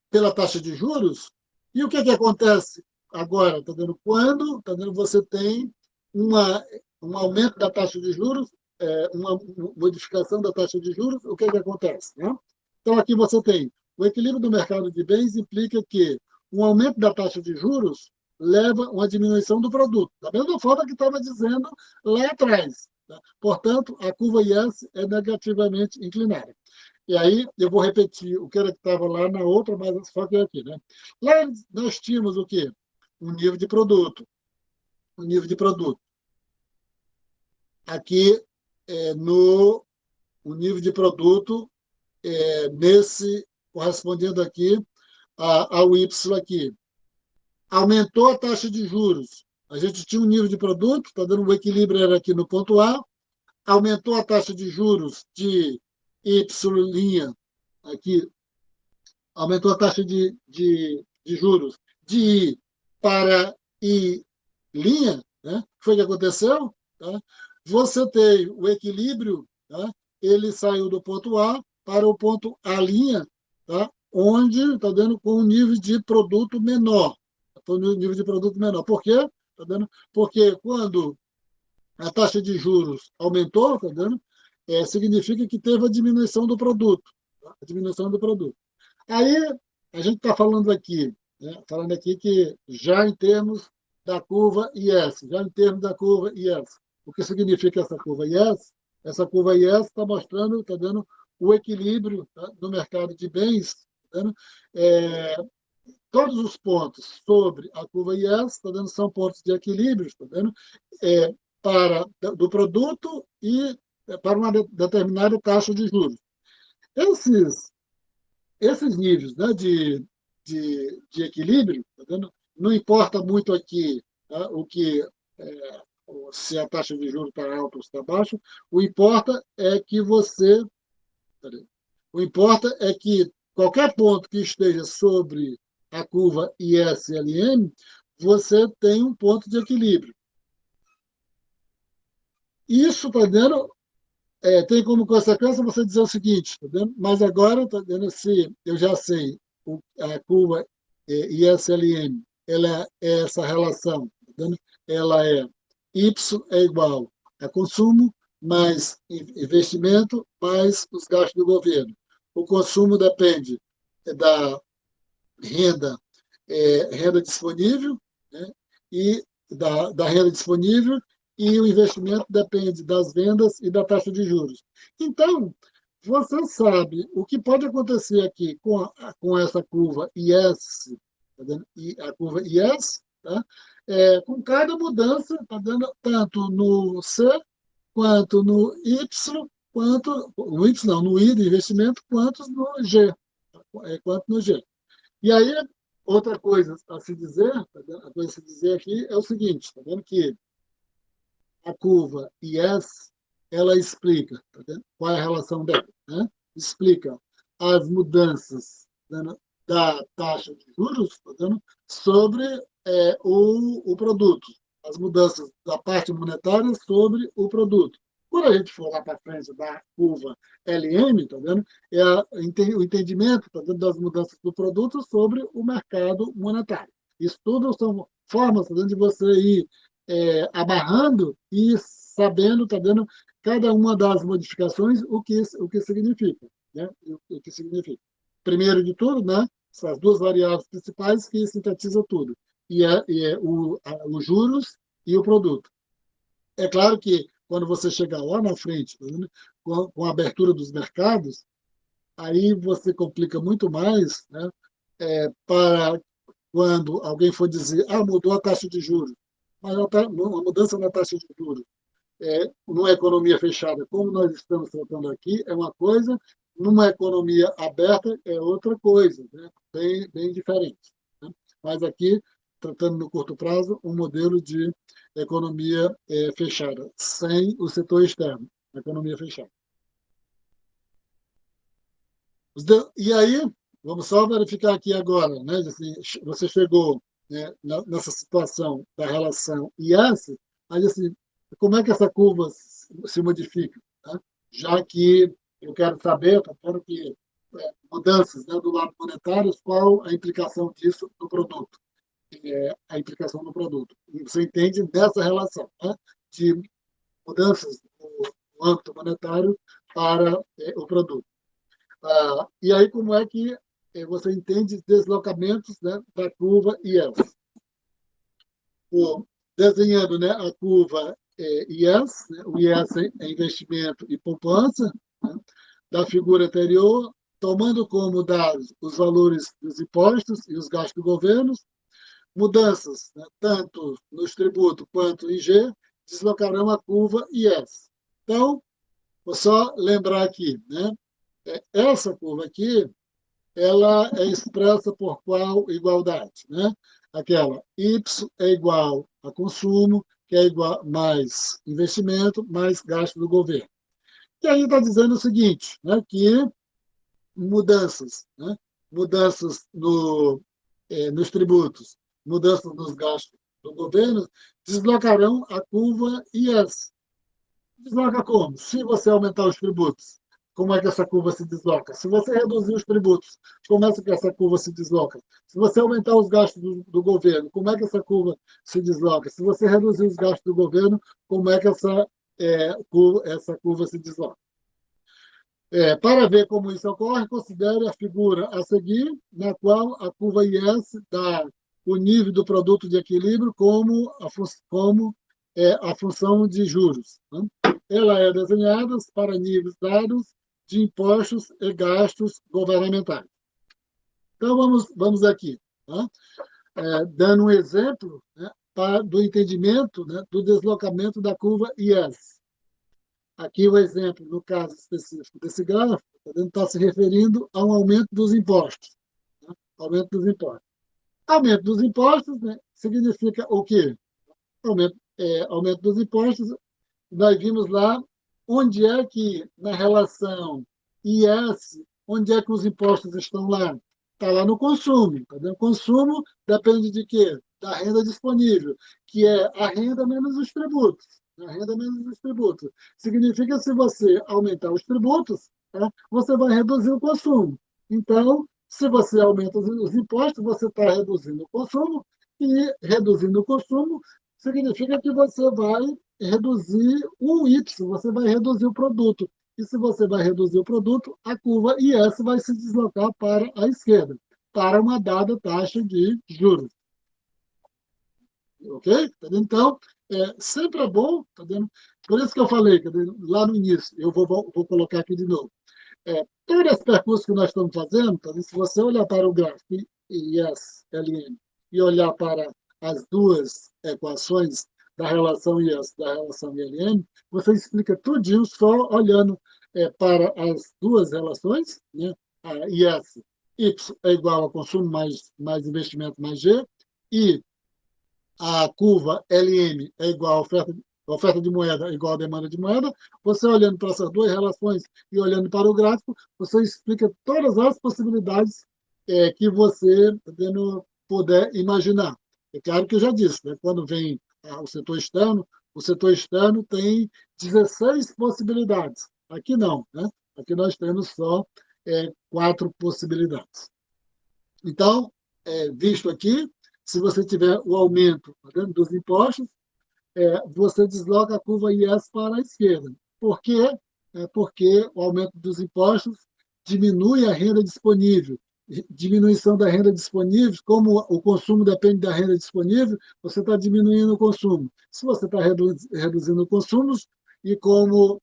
pela taxa de juros. E o que acontece agora? Tá vendo? Quando você tem um aumento da taxa de juros, uma modificação da taxa de juros, o que acontece? Né? Então, aqui você tem o equilíbrio do mercado de bens implica que um aumento da taxa de juros leva a uma diminuição do produto, da mesma forma que estava dizendo lá atrás. Tá? Portanto, a curva IS é negativamente inclinada. E aí eu vou repetir o que era que estava lá na outra, mas só que aqui. Né? Lá nós tínhamos o quê? Um nível de produto. Um nível de produto. Aqui, no o nível de produto, nesse, correspondendo aqui ao Y aqui. Aumentou a taxa de juros. A gente tinha um nível de produto, está dando um equilíbrio era aqui no ponto A, aumentou a taxa de juros de Y', aqui, aumentou a taxa de juros de I para I', né? Foi o que aconteceu? Tá? Você tem o equilíbrio, tá? Ele saiu do ponto A para o ponto A', tá? Onde está dando com um nível de produto menor. Tá no nível de produto menor. Por quê? Tá dando? Porque quando a taxa de juros aumentou, tá dando? Significa que teve a diminuição do produto. Tá? A diminuição do produto. Aí, a gente está falando aqui, né? Falando aqui que já em termos da curva IS, já em termos da curva IS. O que significa essa curva IS? Essa curva IS está mostrando, está dando o equilíbrio, tá, no mercado de bens, tá dando, todos os pontos sobre a curva IS, está dando, são pontos de equilíbrio, está dando, para do produto e para uma determinada taxa de juros. Esses esses níveis, né, de equilíbrio, tá vendo? Não importa muito aqui, tá, o que se a taxa de juros está alta ou está baixa, o importa é que você, o importa é que qualquer ponto que esteja sobre a curva ISLM, você tem um ponto de equilíbrio. Isso está dando tem como consequência você dizer o seguinte, tá vendo? Mas agora, tá vendo, se eu já sei a curva ISLM, ela é essa relação, tá vendo? Ela é Y é igual a consumo mais investimento mais os gastos do governo. O consumo depende da renda, renda disponível, né? E da renda disponível e o investimento depende das vendas e da taxa de juros. Então, você sabe o que pode acontecer aqui com essa curva IS, tá vendo? A curva IS, tá? Com cada mudança, tá dando tanto no C quanto no Y, quanto no Y não, no I de investimento, quanto no G, quanto no G. E aí, outra coisa a se dizer, tá vendo? A coisa a se dizer aqui é o seguinte, tá vendo que a curva IS, ela explica, tá vendo? Qual é a relação dela, né? Explica as mudanças, tá, da taxa de juros, tá vendo? Sobre o produto, as mudanças da parte monetária sobre o produto. Quando a gente for lá para frente da curva LM, tá vendo? O entendimento, tá vendo, das mudanças do produto sobre o mercado monetário. Isso tudo são formas, tá vendo, de você ir amarrando e sabendo, tá vendo, cada uma das modificações, o que significa. Né? O que significa. Primeiro de tudo, né, essas duas variáveis principais que sintetizam tudo, os juros e o produto. É claro que quando você chegar lá na frente, tá vendo, com a abertura dos mercados, aí você complica muito mais, né, para quando alguém for dizer, mudou a taxa de juros, mas a mudança na taxa de juros numa economia fechada, como nós estamos tratando aqui, é uma coisa, numa economia aberta é outra coisa, né? Bem diferente. Né? Mas aqui, tratando no curto prazo, um modelo de economia fechada, sem o setor externo, economia fechada. E aí, vamos só verificar aqui agora, né? Assim, você chegou, né, nessa situação da relação IS, mas assim, como é que essa curva se modifica? Né? Já que eu quero saber, tá vendo que mudanças, né, do lado monetário, qual a implicação disso no produto? A implicação no produto. E você entende dessa relação, né, de mudanças no âmbito monetário para o produto. E aí, como é que você entende deslocamentos, né, da curva IELTS? desenhando, né, a curva IES, né, o IES é investimento e poupança, né, da figura anterior, tomando como dados os valores dos impostos e os gastos do governo, mudanças, né, tanto nos tributos quanto em G, deslocarão a curva IES. Então, vou só lembrar aqui, né, essa curva aqui, ela é expressa por qual igualdade, né? Aquela Y é igual a consumo, que é igual mais investimento, mais gasto do governo. E aí está dizendo o seguinte, né, que mudanças, né, mudanças nos tributos, mudanças nos gastos do governo, deslocarão a curva IES. Desloca como? Se você aumentar os tributos, como é que essa curva se desloca? Se você reduzir os tributos, como é que essa curva se desloca? Se você aumentar os gastos do governo, como é que essa curva se desloca? Se você reduzir os gastos do governo, como é que essa curva se desloca? Para ver como isso ocorre, considere a figura a seguir, na qual a curva IS dá o nível do produto de equilíbrio como a função de juros, né? Ela é desenhada para níveis dados de impostos e gastos governamentais. Então, vamos aqui, né? Dando um exemplo, né, do entendimento, né, do deslocamento da curva IS. Aqui o exemplo, no caso específico desse gráfico, está se referindo a um aumento dos impostos. Né? Aumento dos impostos. Aumento dos impostos, né, significa o quê? Aumento dos impostos, nós vimos lá onde é que, na relação IS, onde é que os impostos estão lá? Está lá no consumo. Tá? O consumo depende de quê? Da renda disponível, que é a renda menos os tributos. A renda menos os tributos. Significa que se você aumentar os tributos, tá? Você vai reduzir o consumo. Então, se você aumenta os impostos, você está reduzindo o consumo, e reduzindo o consumo significa que você vai reduzir o Y, você vai reduzir o produto. E se você vai reduzir o produto, a curva IS vai se deslocar para a esquerda, para uma dada taxa de juros. Ok? Então, sempre é bom, tá vendo? Por isso que eu falei, lá no início, eu vou colocar aqui de novo. Todo esse percurso que nós estamos fazendo, tá vendo? Se você olhar para o gráfico IS, LM, e olhar para as duas equações da relação IS da relação ILM, você explica tudinho só olhando para as duas relações, né? A IS, Y é igual a consumo mais investimento mais G, e a curva LM é igual a oferta de moeda é igual a demanda de moeda, você olhando para essas duas relações e olhando para o gráfico, você explica todas as possibilidades que você puder imaginar. É claro que eu já disse, né? Quando vem o setor externo tem 16 possibilidades. Aqui não, né? Aqui nós temos só 4 possibilidades. Então, visto aqui, se você tiver o aumento dos impostos, você desloca a curva IS para a esquerda. Por quê? Porque o aumento dos impostos diminui a renda disponível. Diminuição da renda disponível, como o consumo depende da renda disponível, você está diminuindo o consumo. Se você está reduzindo consumos, e como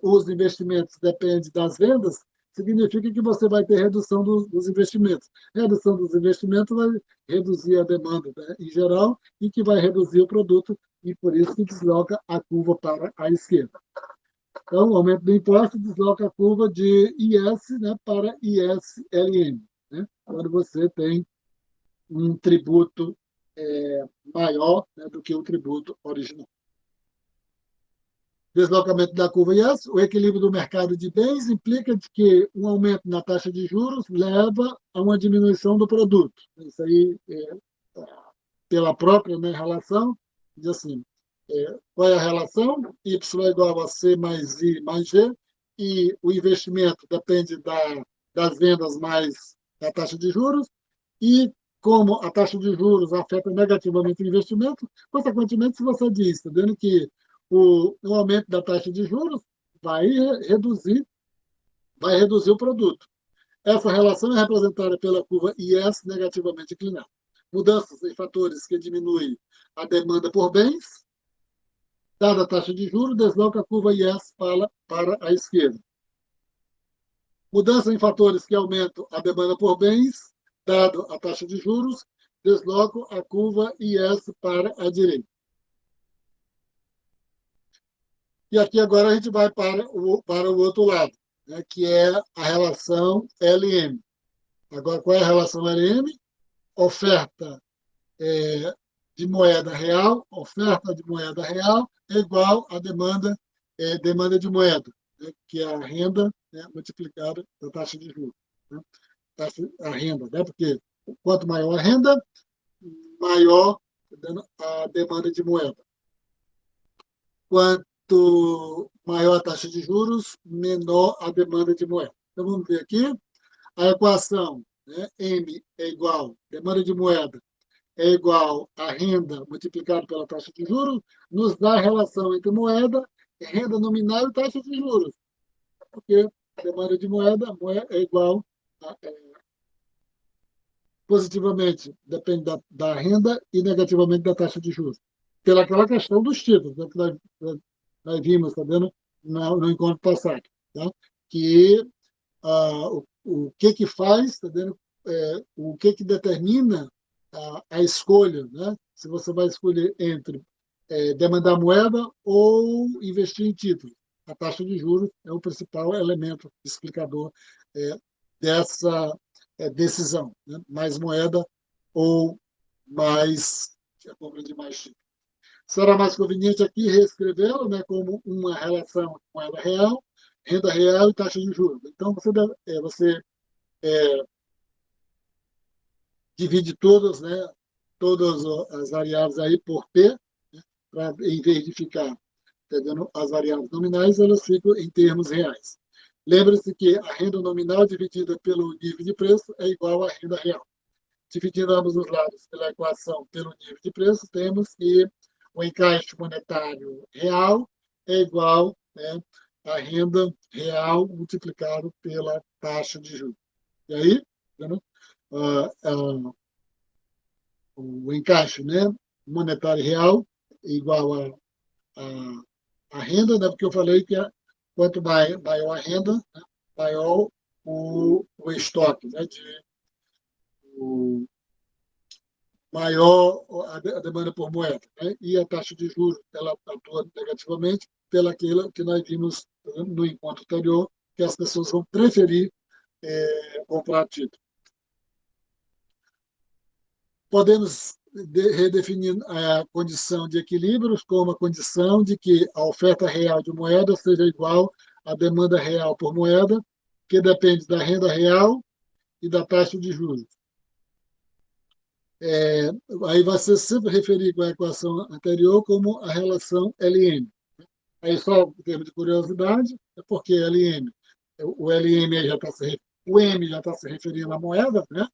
os investimentos dependem das vendas, significa que você vai ter redução dos investimentos. Redução dos investimentos vai reduzir a demanda, né, em geral, e que vai reduzir o produto, e por isso que desloca a curva para a esquerda. Então, o aumento do imposto desloca a curva de IS, né, para ISLM, né, quando você tem um tributo maior, né, do que o tributo original. Deslocamento da curva IS, o equilíbrio do mercado de bens implica que um aumento na taxa de juros leva a uma diminuição do produto. Isso aí, pela própria, né, relação, diz assim, qual é a relação? Y é igual a C mais I mais G, e o investimento depende das vendas mais da taxa de juros, e como a taxa de juros afeta negativamente o investimento, consequentemente, se você diz, está vendo que o aumento da taxa de juros vai reduzir o produto. Essa relação é representada pela curva IS negativamente inclinada. mudanças em fatores que diminuem a demanda por bens, dada a taxa de juros, desloca a curva IS para a esquerda. Mudança em fatores que aumentam a demanda por bens, dado a taxa de juros, deslocam a curva IS para a direita. E aqui agora a gente vai para o outro lado, né, que é a relação LM. Agora, qual é a relação LM? Oferta de moeda real, oferta de moeda real é igual à demanda de moeda, né, que é a renda, né, multiplicada pela taxa de juros. Né? A renda, né? Porque quanto maior a renda, maior a demanda de moeda. Quanto maior a taxa de juros, menor a demanda de moeda. Então, vamos ver aqui. A equação, né, M é igual, demanda de moeda é igual a renda multiplicado pela taxa de juros, nos dá a relação entre moeda, renda nominal e taxa de juros. Porque a demanda de moeda é igual a, positivamente depende da renda e negativamente da taxa de juros. Pelaquela questão dos títulos, né, que nós vimos, tá vendo, no encontro passado. Tá? Que o que faz, tá vendo, o que determina a escolha, né? Se você vai escolher entre demandar moeda ou investir em títulos. A taxa de juros é o principal elemento explicador dessa decisão, né? Mais moeda ou mais a compra de mais títulos. Será mais conveniente aqui reescrevê-lo, né, como uma relação moeda real, renda real e taxa de juros. Então, você divide todas, né, todas as variáveis aí por P, né, em vez de ficar pegando as variáveis nominais, elas ficam em termos reais. Lembre-se que a renda nominal dividida pelo nível de preço é igual à renda real. Dividindo ambos os lados pela equação pelo nível de preço, temos que o encaixe monetário real é igual, né, à renda real multiplicado pela taxa de juros. E aí, né, o encaixe, né, monetário real é igual a renda, né, porque eu falei que quanto maior a renda, né, maior o estoque, né, o maior a demanda por moeda, né, e a taxa de juros ela atua negativamente pelaquilo que nós vimos no encontro anterior, que as pessoas vão preferir comprar título. Podemos redefinir a condição de equilíbrios como a condição de que a oferta real de moeda seja igual à demanda real por moeda, que depende da renda real e da taxa de juros. Aí vai ser sempre referir com a equação anterior como a relação LM. Aí só em termos de curiosidade, é porque LM, o LM já está o M já está se referindo à moeda, né?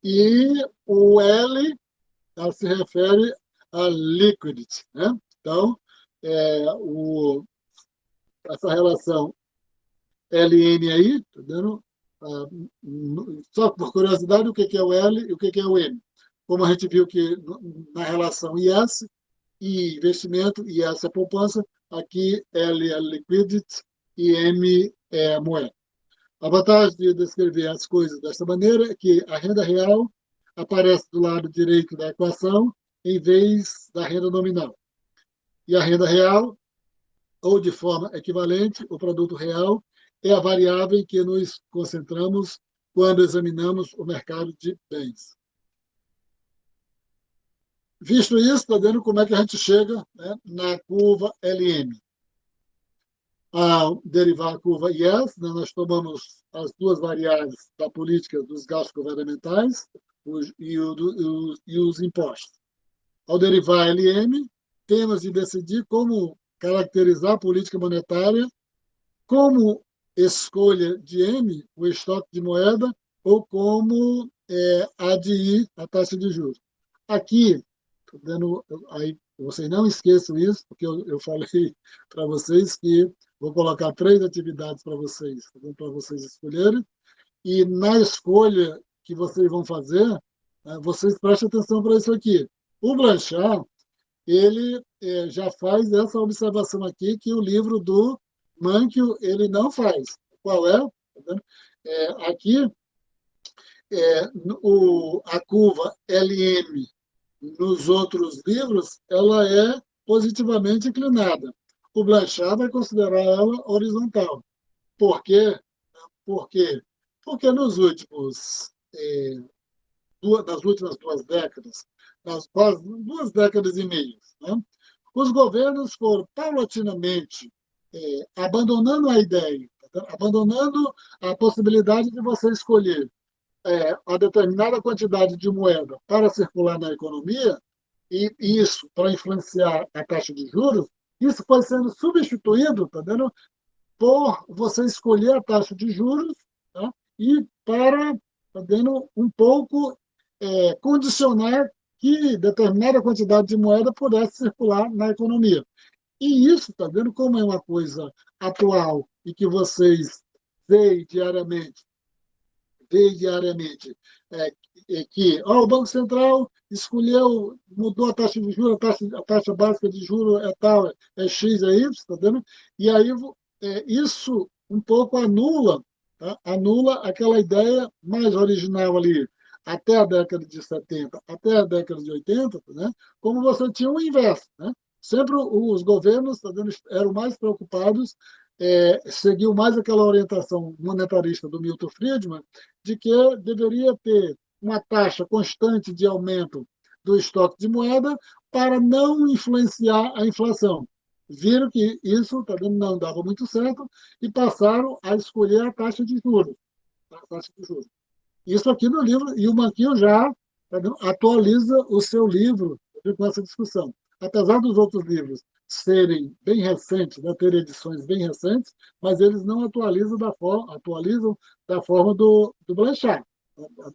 E o L ela se refere a liquidity, né? Então, essa relação LN aí, tá vendo? Só por curiosidade, o que é o L e o que é o M? Como a gente viu que na relação IS e investimento, IS é poupança, aqui L é liquidity e M é moeda. A vantagem de descrever as coisas dessa maneira é que a renda real aparece do lado direito da equação em vez da renda nominal. E a renda real, ou de forma equivalente, o produto real, é a variável em que nos concentramos quando examinamos o mercado de bens. Visto isso, está vendo como é que a gente chega, né, na curva LM. Ao derivar a curva IS, né, nós tomamos as duas variáveis da política dos gastos governamentais e os impostos. Ao derivar LM, temos de decidir como caracterizar a política monetária como escolha de M, o estoque de moeda, ou como ADI, a taxa de juros. Aqui, aí vocês não esqueçam isso, porque eu falei para vocês que vou colocar 3 atividades para vocês escolherem, e na escolha que vocês vão fazer, Vocês prestem atenção para isso aqui. O Blanchard, ele já faz essa observação aqui que o livro do Mankiw ele não faz. Qual é? Tá vendo? Aqui, a curva LM nos outros livros, ela é positivamente inclinada. O Blanchard vai considerar ela horizontal. Por quê? Por quê? Porque nas últimas 2 décadas, nas quase 2 décadas e meia, né, os governos foram paulatinamente abandonando a ideia, abandonando a possibilidade de você escolher a determinada quantidade de moeda para circular na economia, e isso para influenciar a taxa de juros, isso foi sendo substituído, tá vendo, por você escolher a taxa de juros, tá? E para, tá vendo, um pouco condicionar que determinada quantidade de moeda pudesse circular na economia. E isso, está vendo como é uma coisa atual e que vocês veem diariamente, é, que o Banco Central escolheu, mudou a taxa de juros, a taxa básica de juros é tal, é X, é Y, está vendo? E aí isso um pouco anula, tá? Anula aquela ideia mais original ali, até a década de 70, até a década de 80, né? Como você tinha o inverso, né? Sempre os governos, tá vendo, eram mais preocupados, seguiu mais aquela orientação monetarista do Milton Friedman, de que deveria ter uma taxa constante de aumento do estoque de moeda para não influenciar a inflação. Viram que isso não dava muito certo e passaram a escolher a taxa de juros. A taxa de juros. Isso aqui no livro, e o Manquinho já atualiza o seu livro com essa discussão. Apesar dos outros livros serem bem recentes, né, ter edições bem recentes, mas eles não atualizam da forma do Blanchard.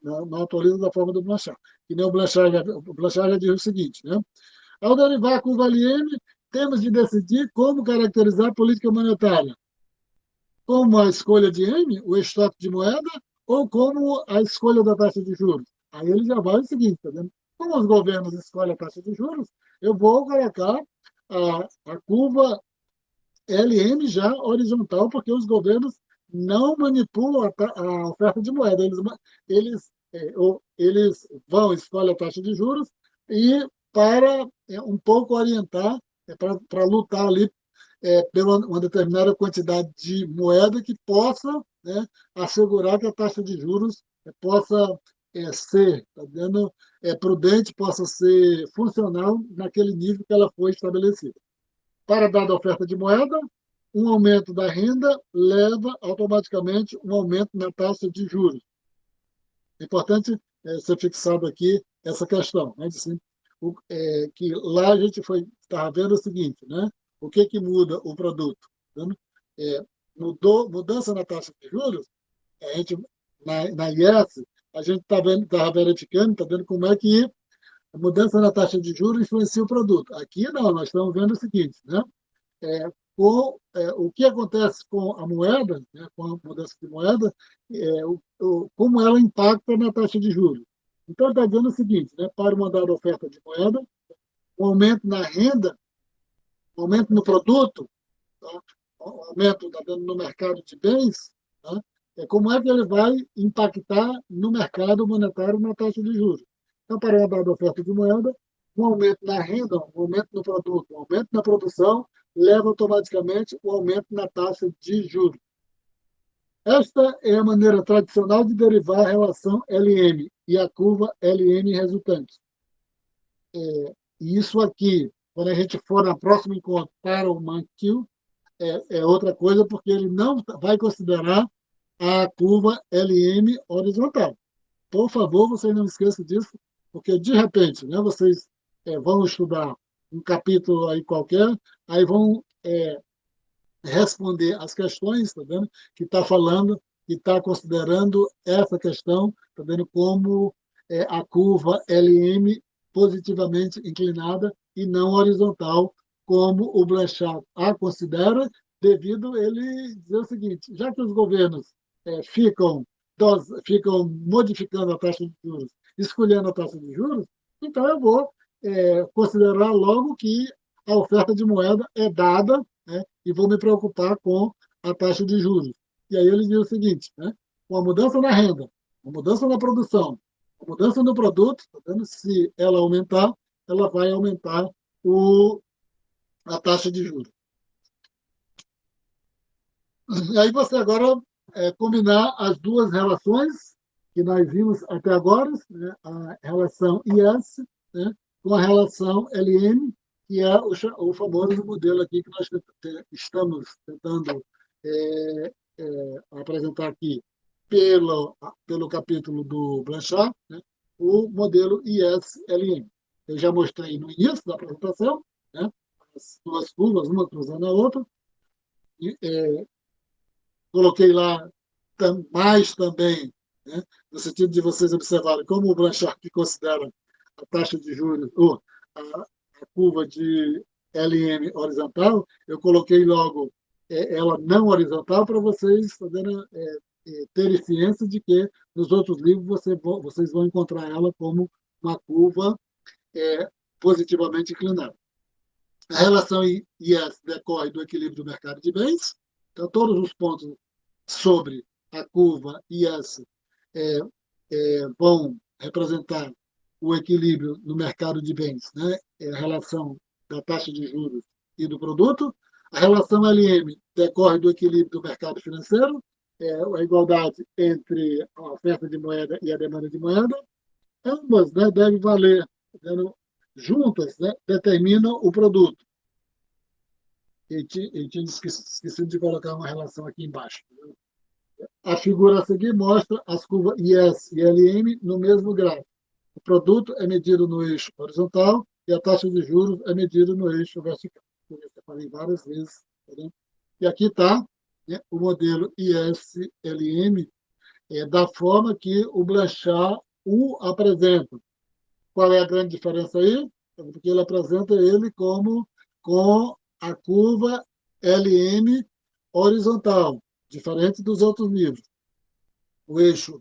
Não atualizam da forma do Blanchard. Que nem o Blanchard já diz o seguinte, né? Ao derivar a curva LM, temos de decidir como caracterizar a política monetária como a escolha de M, o estoque de moeda, ou como a escolha da taxa de juros. Aí ele já vai o seguinte, tá vendo? Como os governos escolhem a taxa de juros, eu vou colocar a curva LM já horizontal, porque os governos não manipulam a oferta de moeda. Eles vão, escolhem a taxa de juros e para um pouco orientar, para lutar ali pela uma determinada quantidade de moeda que possa, né, assegurar que a taxa de juros possa ser, tá vendo, prudente, possa ser funcional naquele nível que ela foi estabelecida. Para dada oferta de moeda, um aumento da renda leva automaticamente um aumento na taxa de juros. É importante ser fixado aqui essa questão, né? Assim, que lá a gente estava vendo o seguinte, né? O que muda o produto? Tá vendo? Mudança na taxa de juros, a gente, na IES, a gente estava verificando, está vendo como é que a mudança na taxa de juros influencia o produto. Aqui não, nós estamos vendo o seguinte, né? O que acontece com a moeda, né, com a mudança de moeda, como ela impacta na taxa de juros. Então, está dizendo o seguinte, né, para uma dada oferta de moeda, um aumento na renda, um aumento no produto, tá, um aumento tá dando no mercado de bens, tá, como é que ele vai impactar no mercado monetário na taxa de juros. Então, para uma dada oferta de moeda, um aumento na renda, um aumento no produto, um aumento na produção, leva automaticamente o aumento na taxa de juros. Esta é a maneira tradicional de derivar a relação LM e a curva LM resultante. E isso aqui, quando a gente for na próxima encontro para o Mankiw, é outra coisa, porque ele não vai considerar a curva LM horizontal. Por favor, vocês não esqueçam disso, porque de repente, né, vocês vão estudar um capítulo aí qualquer, aí vão responder as questões, tá vendo? Que está falando, que está considerando essa questão, tá vendo como a curva LM positivamente inclinada e não horizontal, como o Blanchard a considera, devido ele dizer o seguinte: já que os governos ficam modificando a taxa de juros escolhendo a taxa de juros, então eu vou considerar logo que a oferta de moeda é dada, né, e vou me preocupar com a taxa de juros. E aí ele diz o seguinte, né, com a mudança na renda, a mudança na produção, a mudança no produto, tá vendo? Se ela aumentar, ela vai aumentar a taxa de juros. E aí você agora combinar as duas relações que nós vimos até agora, né, a relação IS, né, com a relação LM, que é o famoso modelo aqui que nós estamos tentando apresentar aqui pelo capítulo do Blanchard, né, o modelo IS-LM. Eu já mostrei no início da apresentação, né, as duas curvas, uma cruzando a outra, e, coloquei lá mais também, né, no sentido de vocês observarem como o Blanchard que considera a taxa de juros, ou a curva de LM horizontal, eu coloquei logo ela não horizontal para vocês poderem terem ciência de que nos outros livros vocês vão encontrar ela como uma curva positivamente inclinada. A relação IS decorre do equilíbrio do mercado de bens, então todos os pontos sobre a curva IS vão representar o equilíbrio no mercado de bens, né? A relação da taxa de juros e do produto. A relação LM decorre do equilíbrio do mercado financeiro, a igualdade entre a oferta de moeda e a demanda de moeda. Ambas, né, devem valer, juntas, né, determinam o produto. E tinha esquecido de colocar uma relação aqui embaixo. A figura a seguir mostra as curvas IS e LM no mesmo gráfico. O produto é medido no eixo horizontal e a taxa de juros é medida no eixo vertical. Eu falei várias vezes. Tá. E aqui está, né, o modelo IS-LM da forma que o Blanchard o apresenta. Qual é a grande diferença aí? Porque ele apresenta ele como com a curva LM horizontal, diferente dos outros livros. O eixo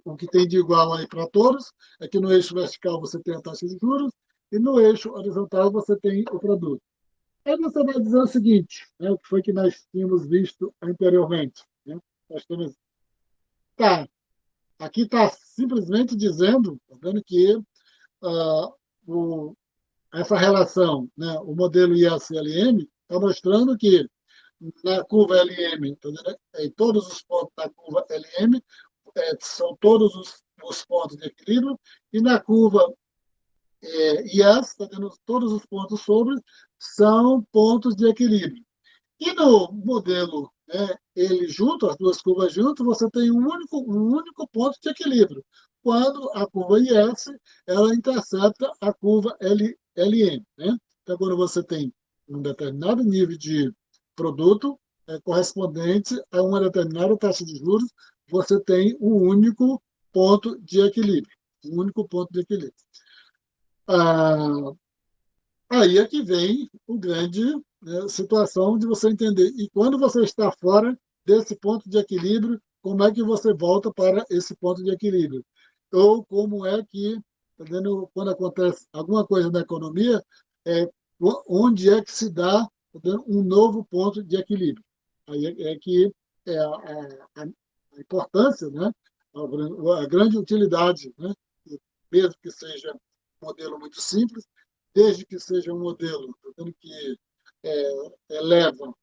o que tem de igual aí para todos é que no eixo vertical você tem a taxa de juros e no eixo horizontal você tem o produto. Aí você vai dizer o seguinte, né, o que foi que nós tínhamos visto anteriormente. Né? Nós temos, tá, aqui está simplesmente dizendo, tá vendo que uh, o, essa relação, né, o modelo IACLM, está mostrando que na curva LM, tá vendo? Em todos os pontos da curva LM, são todos os pontos de equilíbrio, e na curva IAS, tá vendo? Todos os pontos sobre são pontos de equilíbrio. E no modelo, né, ele junto, as duas curvas juntas, você tem um único ponto de equilíbrio. Quando a curva IS, ela intercepta a curva LM. Né? Então, quando você tem um determinado nível de produto correspondente a uma determinada taxa de juros, você tem um único ponto de equilíbrio. Um único ponto de equilíbrio. Ah, aí é que vem o grande situação de você entender. E quando você está fora desse ponto de equilíbrio, como é que você volta para esse ponto de equilíbrio? Ou como é que, tá vendo, quando acontece alguma coisa na economia, onde é que se dá, tá vendo, um novo ponto de equilíbrio? Aí é que a importância, né? A grande utilidade, né? Mesmo que seja um modelo muito simples, desde que seja um modelo que eleva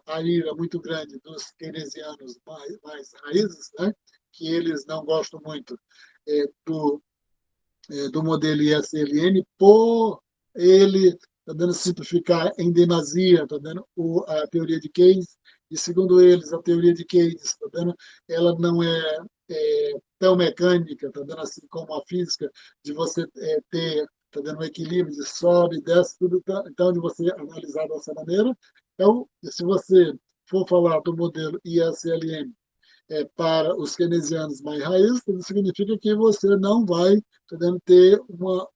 a ira muito grande dos keynesianos mais raízes, né? Que eles não gostam muito do, do modelo ISLN por ele simplificar em demasia a teoria de Keynes, e segundo eles, a teoria de Keynes ela não é tão mecânica, assim como a física, de você ter um equilíbrio de sobe e desce, tudo, então, de você analisar dessa maneira. Então, se você for falar do modelo ISLM para os keynesianos mais raízes, isso significa que você não vai ter uma.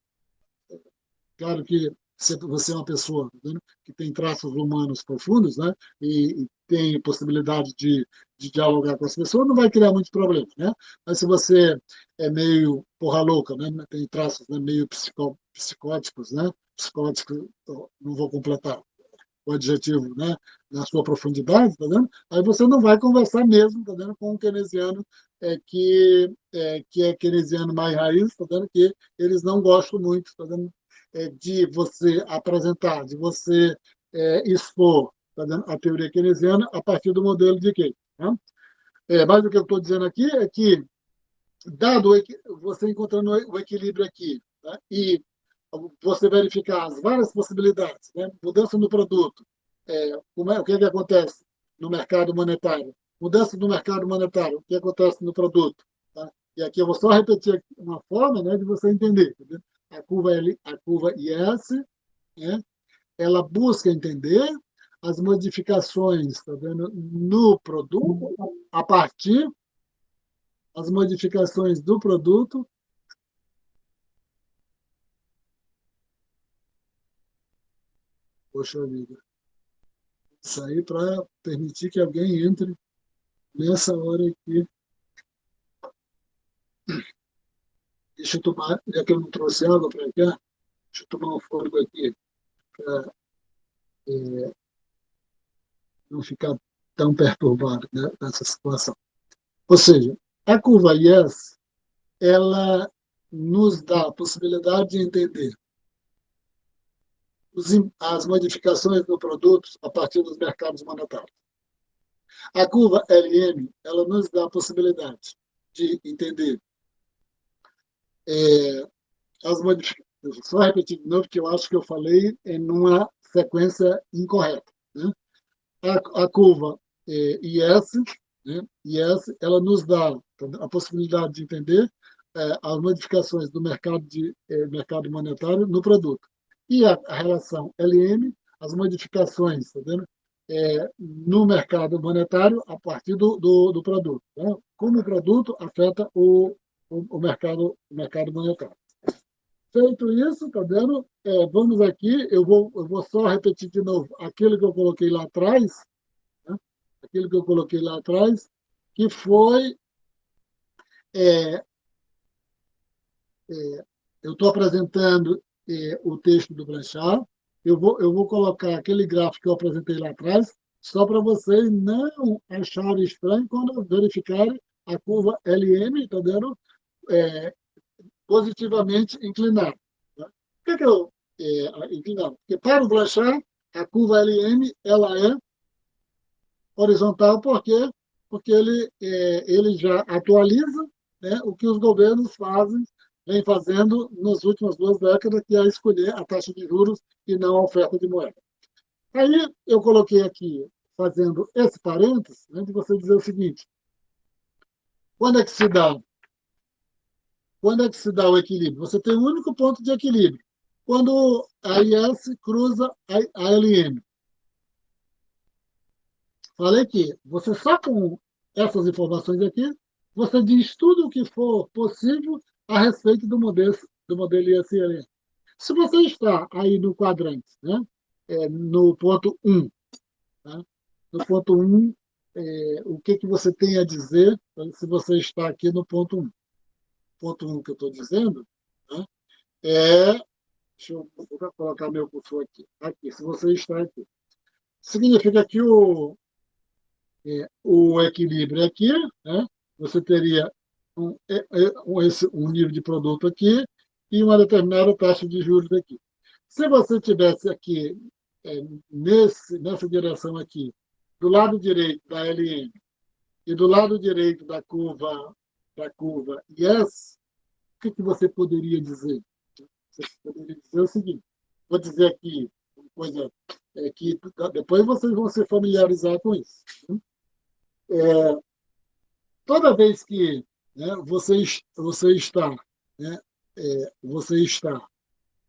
Claro que você é uma pessoa, né, que tem traços humanos profundos, né, e tem possibilidade de dialogar com as pessoas, não vai criar muitos problemas. Né? Mas se você é meio porra louca, né? Tem traços, né, meio psicóticos, né? Psicóticos, não vou completar o adjetivo, né, na sua profundidade, tá vendo? Aí você não vai conversar mesmo, tá vendo, com um keynesiano que é keynesiano mais raiz, tá vendo, que eles não gostam muito, tá vendo, de você apresentar, de você expor, tá vendo, a teoria keynesiana a partir do modelo de Keynes. Né? Mas o que eu estou dizendo aqui é que, dado você encontrando o equilíbrio aqui, tá? E você verificar as várias possibilidades, né? Mudança no produto, o que acontece no mercado monetário? Mudança no mercado monetário, o que acontece no produto? Tá? E aqui eu vou só repetir uma forma, né, de você entender. Tá, a curva IS, né, ela busca entender as modificações, tá vendo, no produto a partir as modificações do produto. Poxa vida, isso aí para permitir que alguém entre nessa hora aqui. Deixa eu tomar, já que eu não trouxe água para cá, deixa eu tomar um fôlego aqui para não ficar tão perturbado, né, nessa situação. Ou seja, a curva IES, ela nos dá a possibilidade de entender as modificações do produto a partir dos mercados monetários. A curva LM, ela nos dá a possibilidade de entender as modificações. Só repetir de novo, porque eu acho que eu falei em uma sequência incorreta. Né? A curva IS, né? IS, ela nos dá a possibilidade de entender as modificações do mercado monetário no produto. E a relação LM, as modificações, tá vendo? No mercado monetário a partir do produto. Né? Como o produto afeta o mercado monetário. Feito isso, tá vendo? Vamos aqui, eu vou só repetir de novo aquilo que eu coloquei lá atrás, né? Aquilo que eu coloquei lá atrás, que foi, é, eu estou apresentando o texto do Blanchard, eu vou colocar aquele gráfico que eu apresentei lá atrás, só para vocês não acharem estranho quando verificarem a curva LM, tá vendo? É, positivamente inclinada. Tá? Por que eu inclinado? Porque para o Blanchard, a curva LM ela é horizontal porque ele já atualiza, né, o que os governos vêm fazendo nas últimas 2 décadas, que é escolher a taxa de juros e não a oferta de moeda. Aí eu coloquei aqui, fazendo esse parênteses, né, de você dizer o seguinte: quando é que se dá? Quando é que se dá o equilíbrio? Você tem um único ponto de equilíbrio. Quando a IS cruza a LM. Falei que você só com essas informações aqui, você diz tudo o que for possível a respeito do modelo ISLM. Se você está aí no quadrante, né, no ponto 1, tá? No ponto 1, o que você tem a dizer se você está aqui no ponto 1? Ponto 1 que eu estou dizendo, né, é. Deixa eu vou colocar meu cursor aqui. Aqui, se você está aqui. Significa que o equilíbrio aqui, né? Você teria um nível de produto aqui e uma determinada taxa de juros aqui. Se você tivesse aqui, nessa direção aqui, do lado direito da LM e do lado direito da curva IS, o que você poderia dizer? Você poderia dizer o seguinte: vou dizer aqui uma coisa que depois vocês vão se familiarizar com isso. É, toda vez que, né, né, você está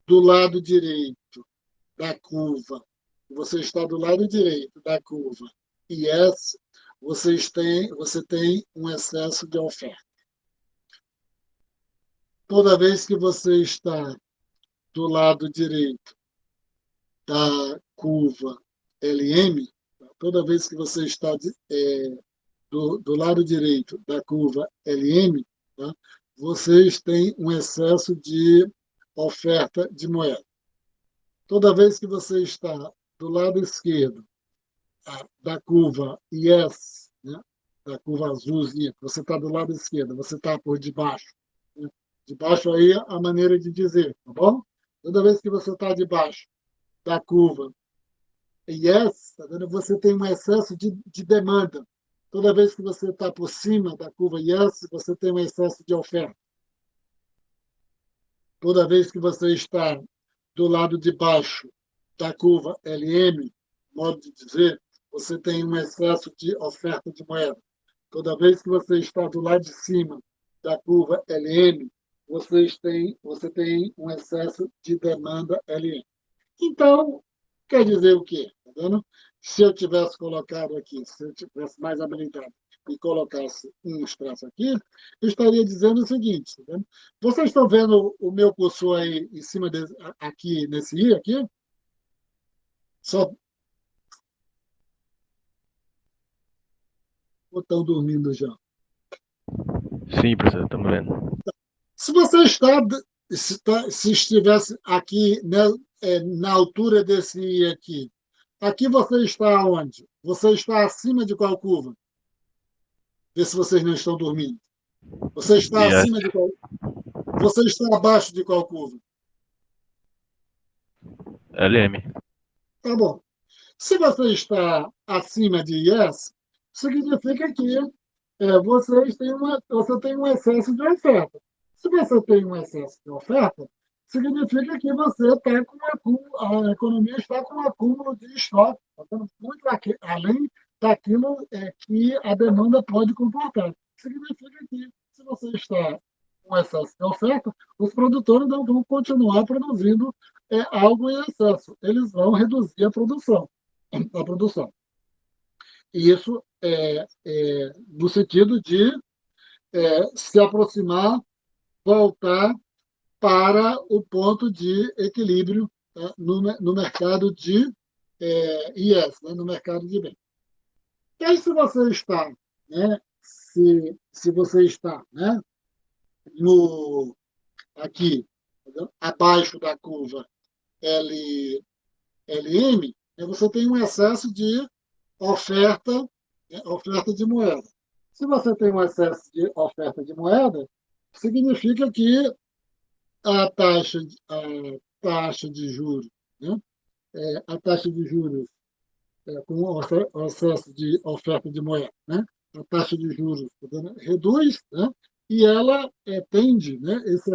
do lado direito da curva, você está do lado direito da curva IS, você tem um excesso de oferta. Toda vez que você está do lado direito da curva LM, toda vez que você está do lado direito da curva LM, tá? vocês têm um excesso de oferta de moeda. Toda vez que você está do lado esquerdo da curva IS, né, da curva azulzinha, você está do lado esquerdo, você está por debaixo. Né? Debaixo aí é a maneira de dizer, tá bom? Toda vez que você está debaixo da curva IS, tá vendo? Você tem um excesso de demanda. Toda vez que você está por cima da curva IS, você tem um excesso de oferta. Toda vez que você está do lado de baixo da curva LM, modo de dizer, você tem um excesso de oferta de moeda. Toda vez que você está do lado de cima da curva LM, você tem um excesso de demanda LM. Então, quer dizer o quê? Tá vendo? Se eu tivesse colocado aqui, se eu tivesse mais habilidade e colocasse um expresso aqui, eu estaria dizendo o seguinte, tá vendo? Vocês estão vendo o meu cursor aí em cima aqui nesse i aqui? Só estão dormindo já. Sim, professor, estamos vendo. Se você se estivesse aqui, né, na altura desse i aqui você está onde? Você está acima de qual curva? Vê se vocês não estão dormindo. Você está Yes, acima de qual? Você está abaixo de qual curva? LM. Tá bom. Se você está acima de yes, significa que você tem um excesso de oferta. Se você tem um excesso de oferta, significa que você está com um acúmulo, a economia está com um acúmulo de estoque, tá muito além daquilo que a demanda pode comportar. Significa que se você está com excesso de oferta, os produtores não vão continuar produzindo algo em excesso. Eles vão reduzir a produção. E isso no sentido de se aproximar, voltar para o ponto de equilíbrio, tá, no mercado de IS, né, no mercado de bens. E aí, se você está, né, se você está, né, no, aqui, entendeu? Abaixo da curva LM, né, você tem um excesso de oferta, oferta de moeda. Se você tem um excesso de oferta de moeda, significa que a taxa de juros, né? A taxa de juros com o excesso de oferta de moeda, né? A taxa de juros reduz, né? E ela tende, né? Esse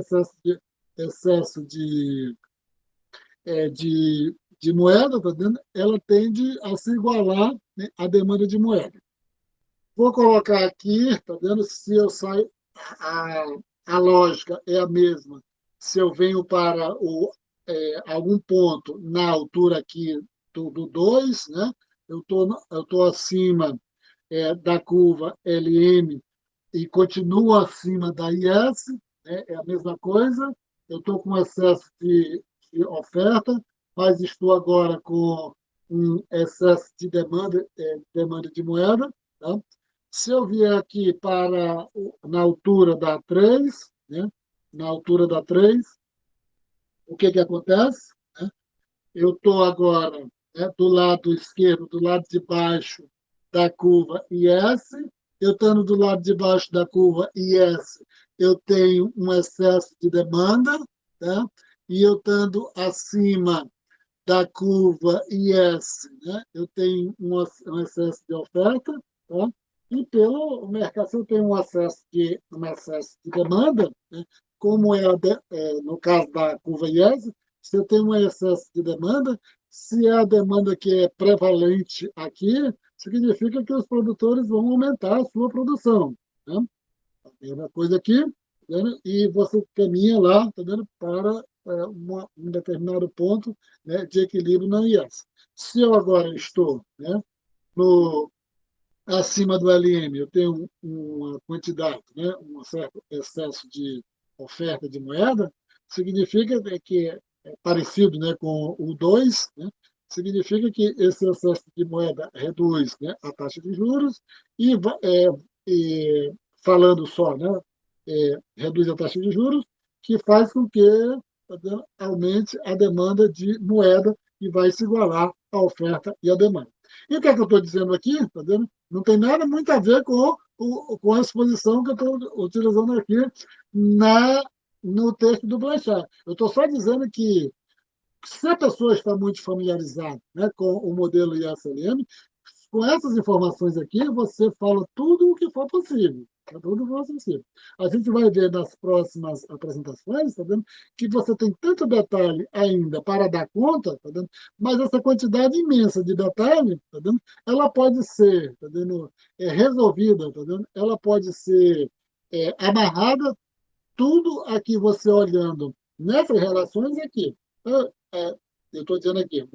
excesso de moeda, tá vendo? Ela tende a se igualar, né, à demanda de moeda. Vou colocar aqui, tá vendo? Se eu saio, a, a lógica é a mesma. Se eu venho para algum ponto na altura aqui do 2, né? Eu tô acima da curva LM e continuo acima da IS, né? É a mesma coisa. Eu estou com excesso de oferta, mas estou agora com um excesso de demanda de moeda. Tá? Se eu vier aqui na altura da 3, né? Na altura da 3, o que acontece? Né? Eu estou agora, né, do lado esquerdo, do lado de baixo da curva IS. Eu estando do lado de baixo da curva IS, eu tenho um excesso de demanda, tá? E eu estando acima da curva IS, né, eu tenho um excesso de oferta, tá? E pelo mercado, se eu tenho um excesso de demanda, né, como no caso da curva IES, se eu tenho um excesso de demanda, se é a demanda que é prevalente aqui, significa que os produtores vão aumentar a sua produção. Né? A mesma coisa aqui, tá vendo? E você caminha lá, tá vendo? Para um determinado ponto, né, de equilíbrio na IES. Se eu agora estou, né, no, acima do LM, eu tenho uma quantidade, né, um certo excesso de oferta de moeda, significa que é parecido, né, com o 2, né, significa que esse excesso de moeda reduz, né, a taxa de juros e falando só, né, reduz a taxa de juros, que faz com que, tá vendo, aumente a demanda de moeda e vai se igualar a oferta e a demanda. E o que é que eu estou dizendo aqui? Tá vendo? Não tem nada muito a ver com a exposição que eu estou utilizando aqui na, no texto do Blanchard. Eu estou só dizendo que se a pessoa está muito familiarizada, né, com o modelo ISLM, com essas informações aqui, você fala tudo o que for possível. Tudo o que for possível. A gente vai ver nas próximas apresentações, tá vendo, que você tem tanto detalhe ainda para dar conta, tá vendo, mas essa quantidade imensa de detalhe, tá vendo, ela pode ser, tá vendo, resolvida, tá vendo, ela pode ser amarrada, tudo aqui você olhando nessas relações aqui. Eu estou dizendo aqui,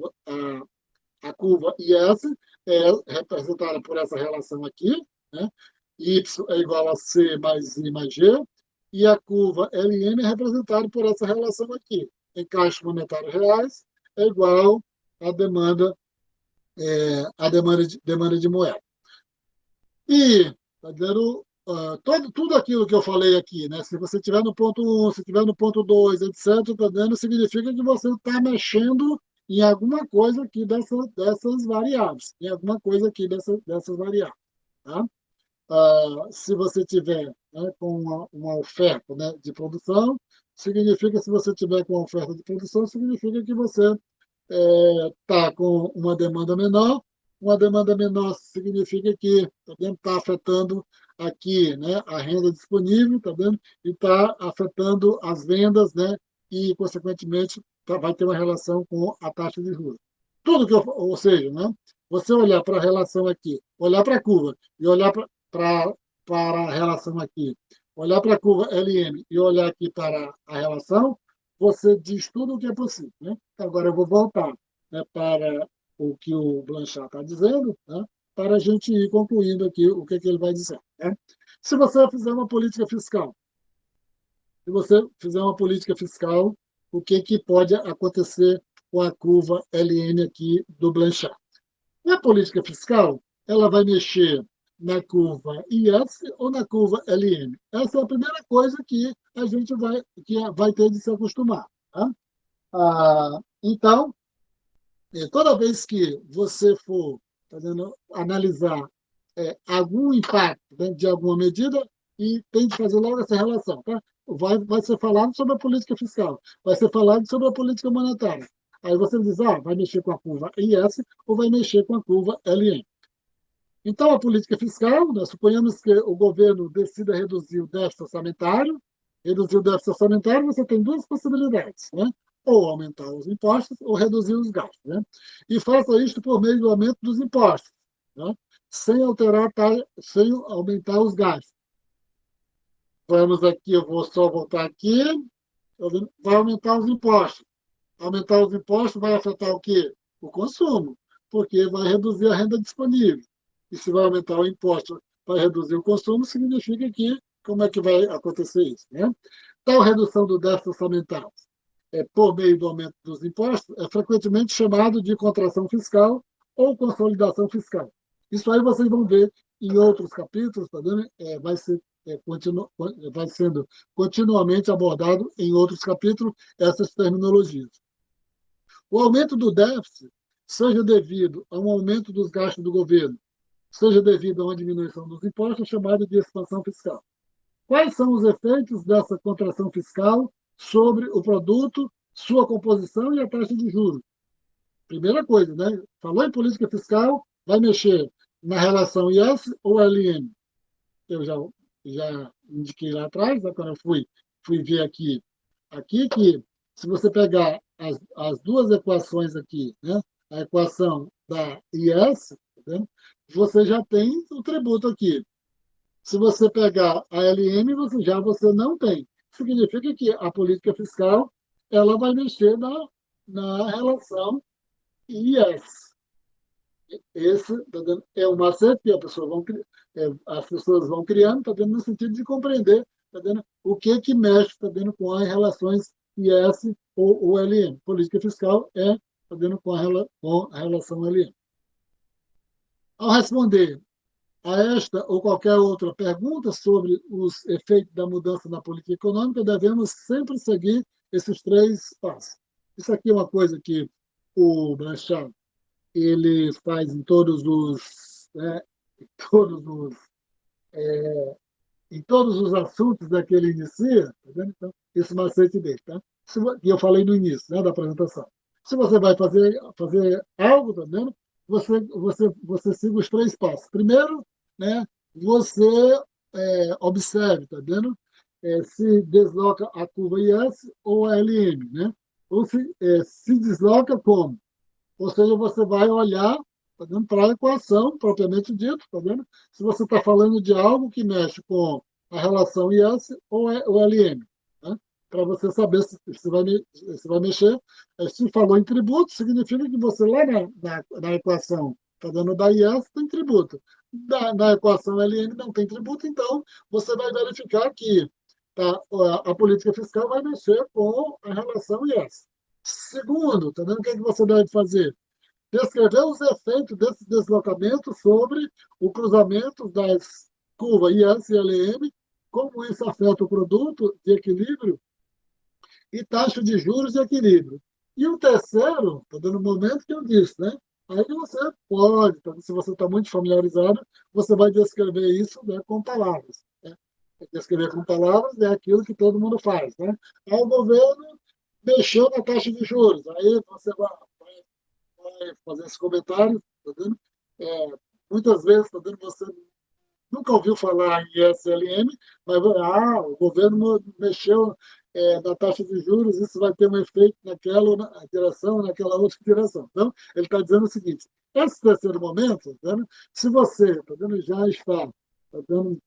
a curva IS é representada por essa relação aqui, né? Y é igual a C mais I mais G, e a curva LM é representada por essa relação aqui. Encaixes monetários reais é igual à demanda de moeda. E, tá vendo, tudo aquilo que eu falei aqui, né? Se você estiver no ponto 1, se estiver no ponto 2, etc., tá vendo, significa que você está mexendo em alguma coisa aqui dessas variáveis, em alguma coisa aqui dessas variáveis. Tá? Se você tiver, né, com uma oferta, né, de produção, significa, se você tiver com uma oferta de produção, significa que você está com uma demanda menor. Uma demanda menor significa que está afetando aqui, né, a renda disponível, tá vendo? E está afetando as vendas, né, e, consequentemente, vai ter uma relação com a taxa de juros. Tudo que ou seja, né, você olhar para a relação aqui, olhar para a curva e olhar para a relação aqui, olhar para a curva LM e olhar aqui para a relação, você diz tudo o que é possível. Né? Agora eu vou voltar, né, para o que o Blanchard está dizendo, né, para a gente ir concluindo aqui o que ele vai dizer. Né? Se você fizer uma política fiscal, se você fizer uma política fiscal, o que pode acontecer com a curva LN aqui do Blanchard? Na política fiscal, ela vai mexer na curva IS ou na curva LM? Essa é a primeira coisa que a gente vai ter de se acostumar. Tá? Então, toda vez que você for, tá vendo, analisar algum impacto, né, de alguma medida, e tem de fazer logo essa relação. Tá? Vai ser falado sobre a política fiscal, vai ser falado sobre a política monetária. Aí você diz, vai mexer com a curva IS ou vai mexer com a curva LM. Então, a política fiscal, nós suponhamos que o governo decida reduzir o déficit orçamentário. Reduzir o déficit orçamentário, você tem duas possibilidades, né? Ou aumentar os impostos ou reduzir os gastos. Né? E faça isto por meio do aumento dos impostos, né? Sem sem aumentar os gastos. Vamos aqui, eu vou só voltar aqui. Vai aumentar os impostos. Aumentar os impostos vai afetar o quê? O consumo, porque vai reduzir a renda disponível. E se vai aumentar o imposto, vai reduzir o consumo, significa que, como é que vai acontecer isso? Né? Tal redução do déficit orçamentário por meio do aumento dos impostos é frequentemente chamado de contração fiscal ou consolidação fiscal. Isso aí vocês vão ver em outros capítulos, tá vendo? Vai sendo continuamente abordado em outros capítulos essas terminologias. O aumento do déficit, seja devido a um aumento dos gastos do governo, seja devido a uma diminuição dos impostos, é chamado de expansão fiscal. Quais são os efeitos dessa contração fiscal sobre o produto, sua composição e a taxa de juros? Primeira coisa, né? Falou em política fiscal, vai mexer na relação IS ou LM? Eu já indiquei lá atrás, né, quando eu fui ver aqui que se você pegar as duas equações aqui, né, a equação da IS, né, você já tem o tributo aqui. Se você pegar a LM, você não tem. Significa que a política fiscal ela vai mexer na relação IS. Esse é um macete que as pessoas vão criando, tá vendo, no sentido de compreender, tá vendo, o que mexe, tá vendo, com as relações IS ou LM. Política fiscal tá vendo, com a relação LM. Ao responder a esta ou qualquer outra pergunta sobre os efeitos da mudança na política econômica, devemos sempre seguir esses três passos. Isso aqui é uma coisa que o Blanchard ele faz em todos os, né, em todos os, em todos os assuntos que ele inicia, tá vendo? Então, esse macete dele, tá? Que eu falei no início, né, da apresentação. Se você vai fazer algo, tá vendo? Você siga os três passos. Primeiro, né, você observe, tá vendo? Se desloca a curva IS ou a LM, né? Ou se desloca como? Ou seja, você vai olhar tá vendo, para a equação propriamente dita, tá vendo? Se você está falando de algo que mexe com a relação IS ou o LM, né? Para você saber se vai mexer. Se falou em tributo, significa que você lá na equação tá dando da IS tem tributo. Na equação LM não tem tributo, então você vai verificar que tá, a política fiscal vai mexer com a relação IS. Segundo, tá vendo o que, é que você deve fazer? Descrever os efeitos desses deslocamentos sobre o cruzamento das curvas IS e LM, como isso afeta o produto de equilíbrio e taxa de juros de equilíbrio. E o terceiro, está dando o momento que eu disse, né? Aí você pode, se você está muito familiarizado, você vai descrever isso, né, com palavras. Né? Descrever com palavras é aquilo que todo mundo faz. Né? Aí o governo mexeu na taxa de juros. Aí você vai fazer esse comentário, tá vendo? Muitas vezes, tá vendo, você nunca ouviu falar em ISLM, mas o governo mexeu na taxa de juros, isso vai ter um efeito naquela direção, naquela outra direção. Então, ele está dizendo o seguinte: esse terceiro momento, tá vendo, se você tá vendo, já está tá vendo,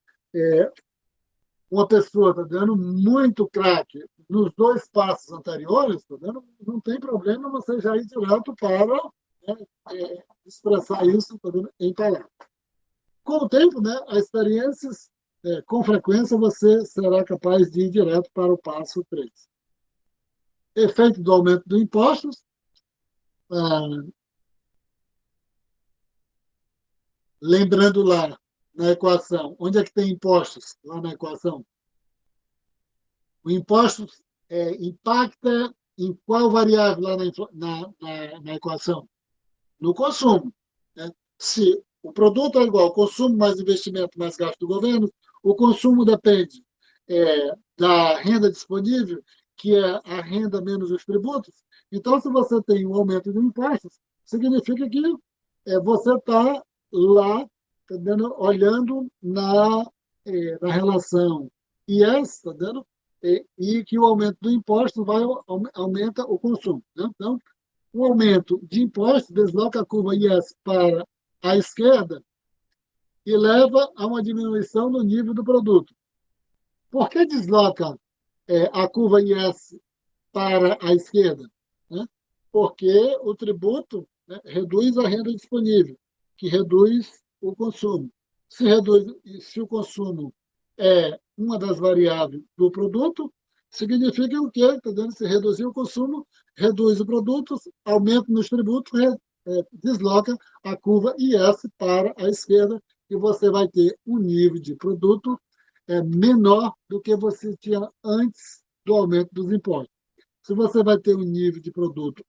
uma pessoa está dando muito craque nos dois passos anteriores, tá vendo? Não tem problema você já ir direto para né, expressar isso tá vendo, em palavras. Com o tempo, né, as experiências, com frequência, você será capaz de ir direto para o passo 3. Efeito do aumento dos impostos. Lembrando lá na equação, onde é que tem impostos? Lá na equação. O imposto impacta em qual variável lá na equação? No consumo. Né? Se o produto é igual, consumo mais investimento mais gasto do governo, o consumo depende da renda disponível, que é a renda menos os tributos. Então, se você tem um aumento de impostos, significa que você está lá tá dando, olhando na relação IS, tá dando, e que o aumento do imposto aumenta o consumo. Né? Então, o aumento de impostos desloca a curva IS para a esquerda e leva a uma diminuição no nível do produto. Por que desloca a curva IS para a esquerda? Né? Porque o tributo, né, reduz a renda disponível, que reduz o consumo. Se o consumo é uma das variáveis do produto, significa o quê? Entendeu? Se reduzir o consumo, reduz o produto, aumenta nos tributos, desloca a curva IS para a esquerda e você vai ter um nível de produto menor do que você tinha antes do aumento dos impostos. Se você vai ter um nível de produto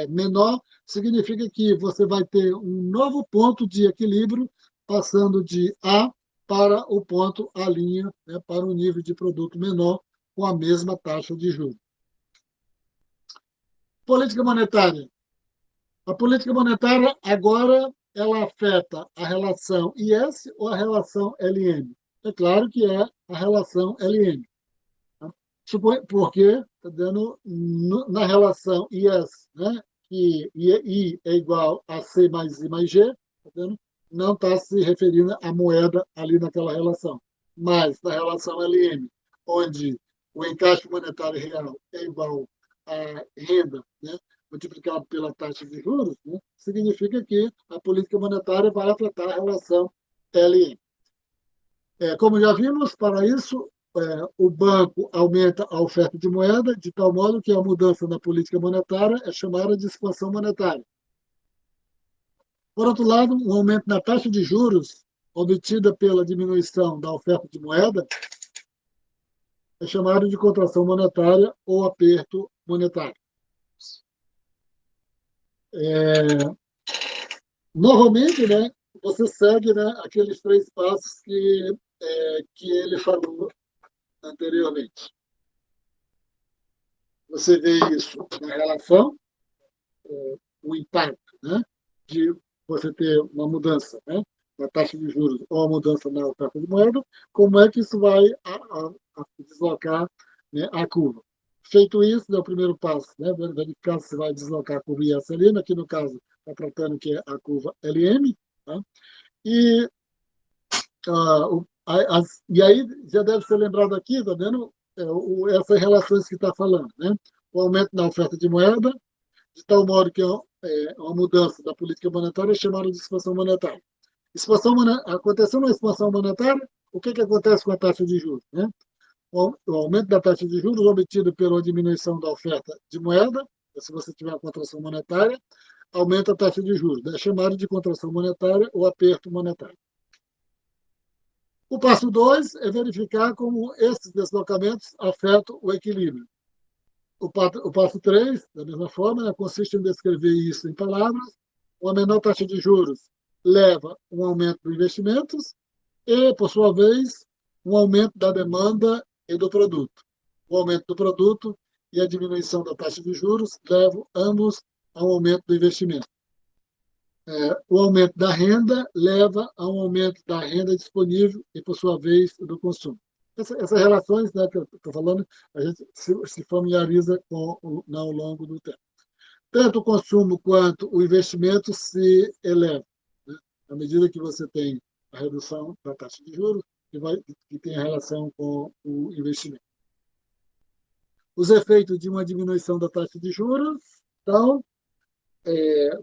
menor, significa que você vai ter um novo ponto de equilíbrio, passando de A para o ponto A', né, para um nível de produto menor com a mesma taxa de juros. Política monetária. A política monetária agora ela afeta a relação IS ou a relação LM? É claro que é a relação LM. Porque tá dando na relação IS, né, que I é igual a C mais I mais G, tá dando, não está se referindo à moeda ali naquela relação. Mas na relação LM, onde o encaixe monetário real é igual a renda, né, multiplicado pela taxa de juros, né, significa que a política monetária vai afetar a relação LM. Como já vimos, para isso, o banco aumenta a oferta de moeda, de tal modo que a mudança na política monetária é chamada de expansão monetária. Por outro lado, um aumento na taxa de juros obtida pela diminuição da oferta de moeda é chamado de contração monetária ou aperto monetário. Normalmente, né, você segue, né, aqueles 3 passos que ele falou anteriormente. Você vê isso na relação, o impacto, né, de você ter uma mudança, né, na taxa de juros ou uma mudança na oferta de moeda, como é que isso vai a deslocar, né, a curva. Feito isso, é o primeiro passo, né, verificar se vai deslocar a curva ISLM, aqui no caso está tratando que é a curva LM, tá? E, e aí já deve ser lembrado aqui, tá vendo, essas relações que está falando, né? O aumento na oferta de moeda, de tal modo que uma mudança da política monetária é chamada de expansão monetária. Acontecendo uma expansão monetária, o que acontece com a taxa de juros? Né? O aumento da taxa de juros obtido pela diminuição da oferta de moeda, se você tiver uma contração monetária, aumenta a taxa de juros. É chamado de contração monetária ou aperto monetário. O passo 2 é verificar como esses deslocamentos afetam o equilíbrio. O passo 3, da mesma forma, né, consiste em descrever isso em palavras. Uma menor taxa de juros leva a um aumento dos investimentos e, por sua vez, um aumento da demanda e do produto. O aumento do produto e a diminuição da taxa de juros levam ambos a um aumento do investimento. O aumento da renda leva a um aumento da renda disponível e, por sua vez, do consumo. Essas relações, né, que eu estou falando, a gente se familiariza ao longo do tempo. Tanto o consumo quanto o investimento se elevam, né, à medida que você tem a redução da taxa de juros, que tem relação com o investimento. Os efeitos de uma diminuição da taxa de juros, então,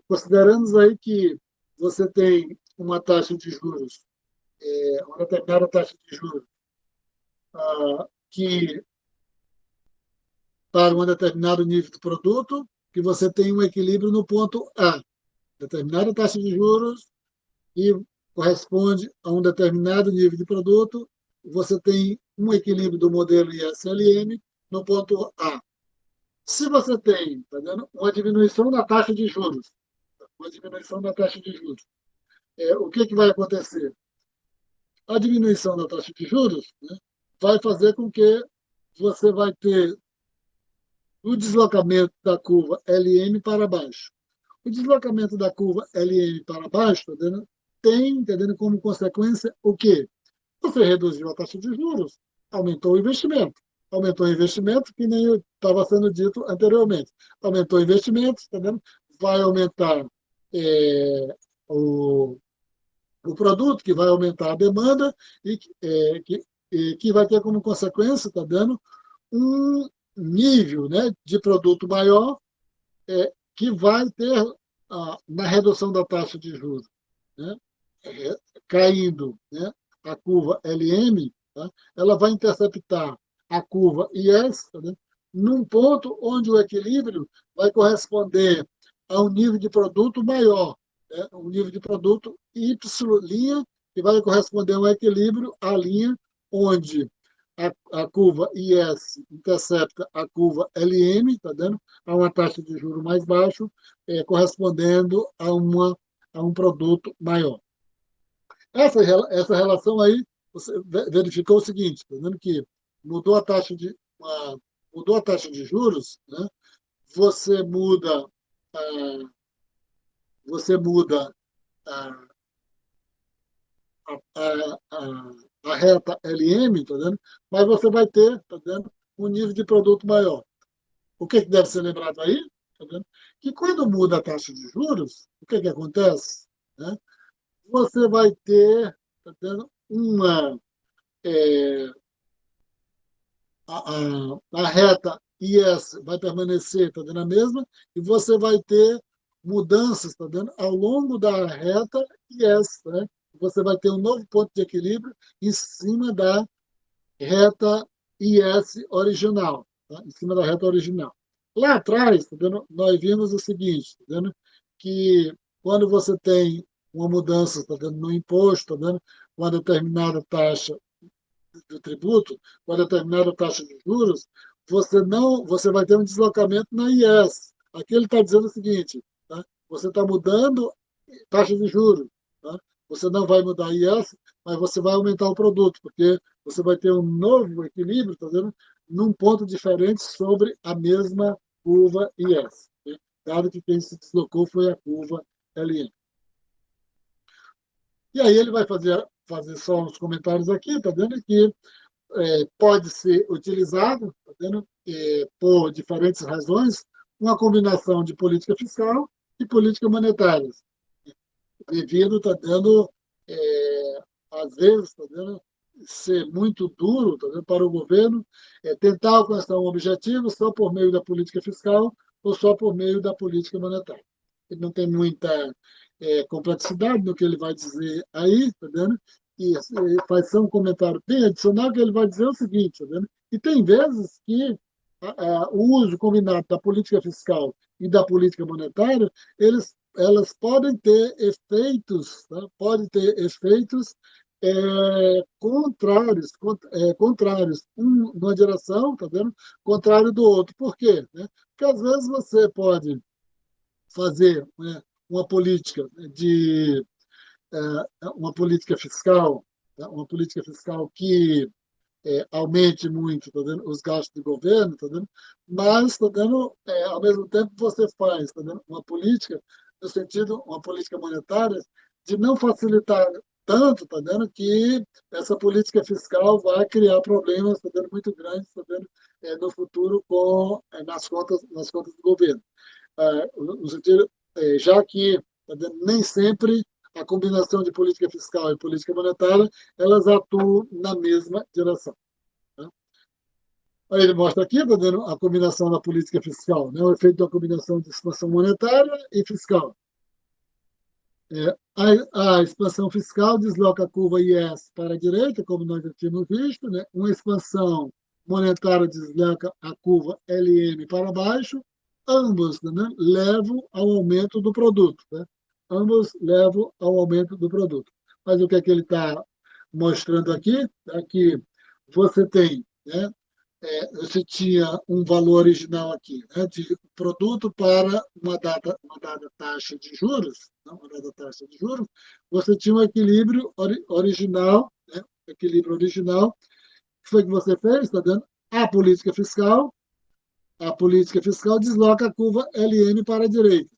considerando aí que você tem uma taxa de juros, uma determinada taxa de juros, que para um determinado nível de produto, que você tem um equilíbrio no ponto A. Determinada taxa de juros e corresponde a um determinado nível de produto, você tem um equilíbrio do modelo ISLM no ponto A. Se você tem, tá vendo, uma diminuição da taxa de juros, o que vai acontecer? A diminuição da taxa de juros, né, vai fazer com que você vai ter o deslocamento da curva LM para baixo. O deslocamento da curva LM para baixo, tá vendo, tem, tá vendo, como consequência o quê? Você reduziu a taxa de juros, aumentou o investimento. Aumentou o investimento, que nem estava sendo dito anteriormente. Aumentou o investimento, tá vendo? Vai aumentar o produto, que vai aumentar a demanda e que vai ter como consequência, tá dando um nível, né, de produto maior, que vai ter, na redução da taxa de juros, né, caindo, né, a curva LM, tá, ela vai interceptar a curva IS, tá, né, num ponto onde o equilíbrio vai corresponder a um nível de produto maior, né, um nível de produto Y', que vai corresponder a um equilíbrio, a linha onde a curva IS intercepta a curva LM, tá dando a uma taxa de juros mais baixo, correspondendo a um produto maior. Essa relação aí, você verificou o seguinte, tá vendo que mudou a taxa de juros, né? Você muda a reta LM, tá vendo? Mas você vai ter, tá vendo, um nível de produto maior. O que deve ser lembrado aí? Tá vendo? Que quando muda a taxa de juros, o que acontece? Né? Você vai ter, tá vendo, a reta IS vai permanecer, tá vendo, a mesma, e você vai ter mudanças, tá vendo, ao longo da reta IS, né? Você vai ter um novo ponto de equilíbrio em cima da reta IS original, tá? Em cima da reta original. Lá atrás, tá vendo, nós vimos o seguinte, tá vendo, que quando você tem uma mudança, tá vendo, no imposto, tá vendo, uma determinada taxa do tributo, com a determinada taxa de juros, você vai ter um deslocamento na IS. Aqui ele está dizendo o seguinte, tá? Você está mudando taxa de juros, tá? Você não vai mudar a IS, mas você vai aumentar o produto, porque você vai ter um novo equilíbrio, tá vendo? Num ponto diferente sobre a mesma curva IS, né? Dado que quem se deslocou foi a curva LN. E aí ele vai fazer só uns comentários aqui, tá vendo que pode ser utilizado, tá vendo, por diferentes razões, uma combinação de política fiscal e política monetária, devido, tá dando, às vezes, tá dando, ser muito duro, tá dando, para o governo tentar alcançar um objetivo só por meio da política fiscal ou só por meio da política monetária. Ele não tem muita complexidade no que ele vai dizer aí, tá vendo? E faz só um comentário bem adicional que ele vai dizer o seguinte, tá vendo? E tem vezes que o uso combinado da política fiscal e da política monetária, elas podem ter efeitos, tá? Podem ter efeitos contrários, um numa direção, tá vendo? Contrário do outro. Por quê? Né? Porque às vezes você pode fazer, né, uma política de uma política fiscal, tá? Uma política fiscal que aumente muito, tá vendo? Os gastos do governo, tá vendo? Mas, tá vendo? Ao mesmo tempo você faz, tá vendo? Uma política no sentido, uma política monetária de não facilitar tanto, tá vendo? Que essa política fiscal vai criar problemas, tá vendo? Muito grandes, tá vendo? No futuro nas contas do governo. No sentido, já que, tá vendo? Nem sempre a combinação de política fiscal e política monetária, elas atuam na mesma direção. Né? Aí ele mostra aqui, tá vendo, a combinação da política fiscal, né? O efeito da combinação de expansão monetária e fiscal. A expansão fiscal desloca a curva IS para a direita, como nós já tínhamos visto, né? Uma expansão monetária desloca a curva LM para baixo, ambos, né, levam ao aumento do produto. Né? Ambos levam ao aumento do produto. Mas o que é que ele está mostrando aqui? É que você tem, né, você tinha um valor original aqui, né, de produto para uma dada taxa de juros, né, uma dada taxa de juros, você tinha um equilíbrio original, né, equilíbrio original, que foi que você fez, está dando a política fiscal desloca a curva LM para a direita.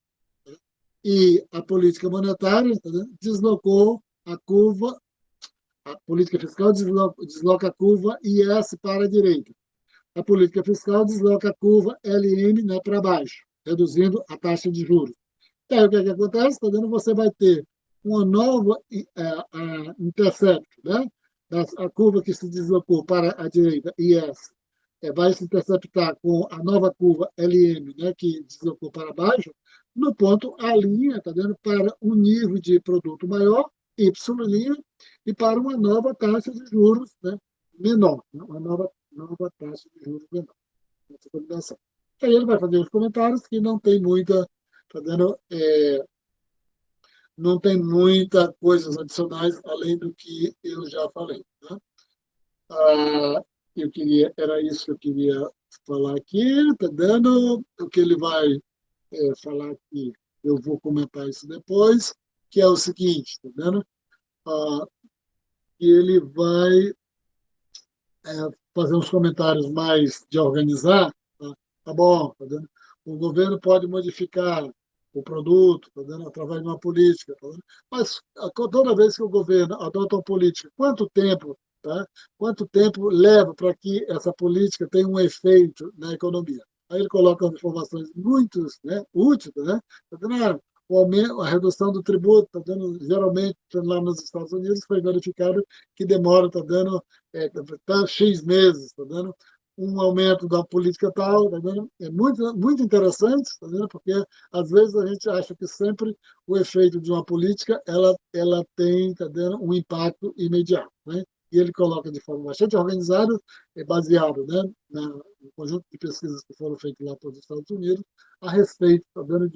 E a política monetária, tá vendo, deslocou a curva, a política fiscal desloca a curva IS para a direita. A política fiscal desloca a curva LN, né, para baixo, reduzindo a taxa de juros. E aí o que, é que acontece? Tá vendo? Você vai ter uma nova intercept, né? A curva que se deslocou para a direita, IS, vai se interceptar com a nova curva LM, né, que deslocou para baixo, no ponto A', tá vendo? Para um nível de produto maior, Y', e para uma nova taxa de juros, né, menor, né? Uma nova taxa de juros menor. Essa combinação. Aí ele vai fazer os comentários que não tem muita, tá vendo? Não tem muita coisas adicionais além do que eu já falei. Né? Era isso que eu queria falar aqui, tá dando o que ele vai falar aqui. Eu vou comentar isso depois, que é o seguinte, tá vendo? Que ele vai fazer uns comentários mais de organizar, tá bom, tá vendo? O governo pode modificar o produto, tá vendo? Através de uma política, tá vendo? Mas toda vez que o governo adota uma política, quanto tempo, tá? Quanto tempo leva para que essa política tenha um efeito na economia? Aí ele coloca informações muito, né, úteis, né? Tá vendo? O aumento, a redução do tributo, tá dando, geralmente lá nos Estados Unidos foi verificado que demora, tá dando X meses, tá dando um aumento da política tal, tá vendo? É muito, muito interessante, tá vendo? Porque às vezes a gente acha que sempre o efeito de uma política ela tem, tá vendo, um impacto imediato, né? E ele coloca de forma bastante organizada, baseado, né, no conjunto de pesquisas que foram feitas lá pelos Estados Unidos a respeito, tá vendo,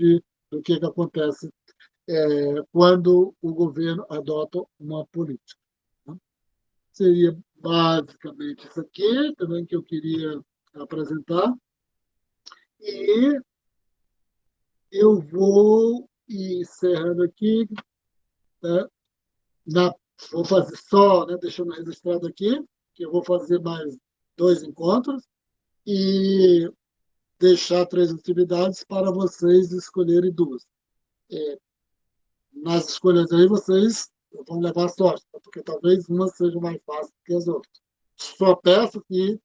do que acontece quando o governo adota uma política. seria basicamente isso aqui, também que eu queria apresentar. E eu vou encerrando aqui, né? Na, vou fazer só, né, deixando registrado aqui, que eu vou fazer mais 2 encontros e deixar 3 atividades para vocês escolherem 2. Nas escolhas aí, vocês vão levar sorte, tá? Porque talvez uma seja mais fácil que as outras. Só peço que,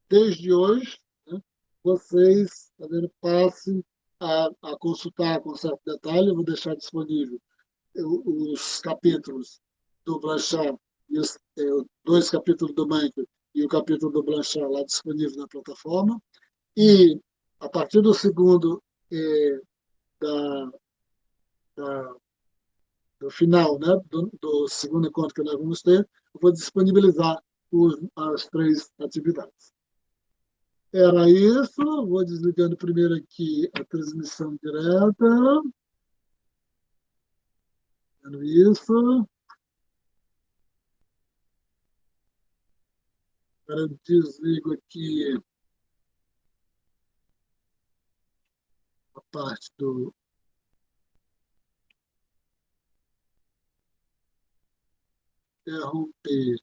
desde hoje, né, vocês também passem a consultar com certo detalhe. Eu vou deixar disponível os capítulos do Blanchard e os 2 capítulos do Mencken e o capítulo do Blanchard lá disponível na plataforma. E, a partir do segundo, da, da, do final, né, do segundo encontro que nós vamos ter, eu vou disponibilizar as 3 atividades. Era isso, vou desligando primeiro aqui a transmissão direta. Era isso. Agora eu desligo aqui a parte do interromper.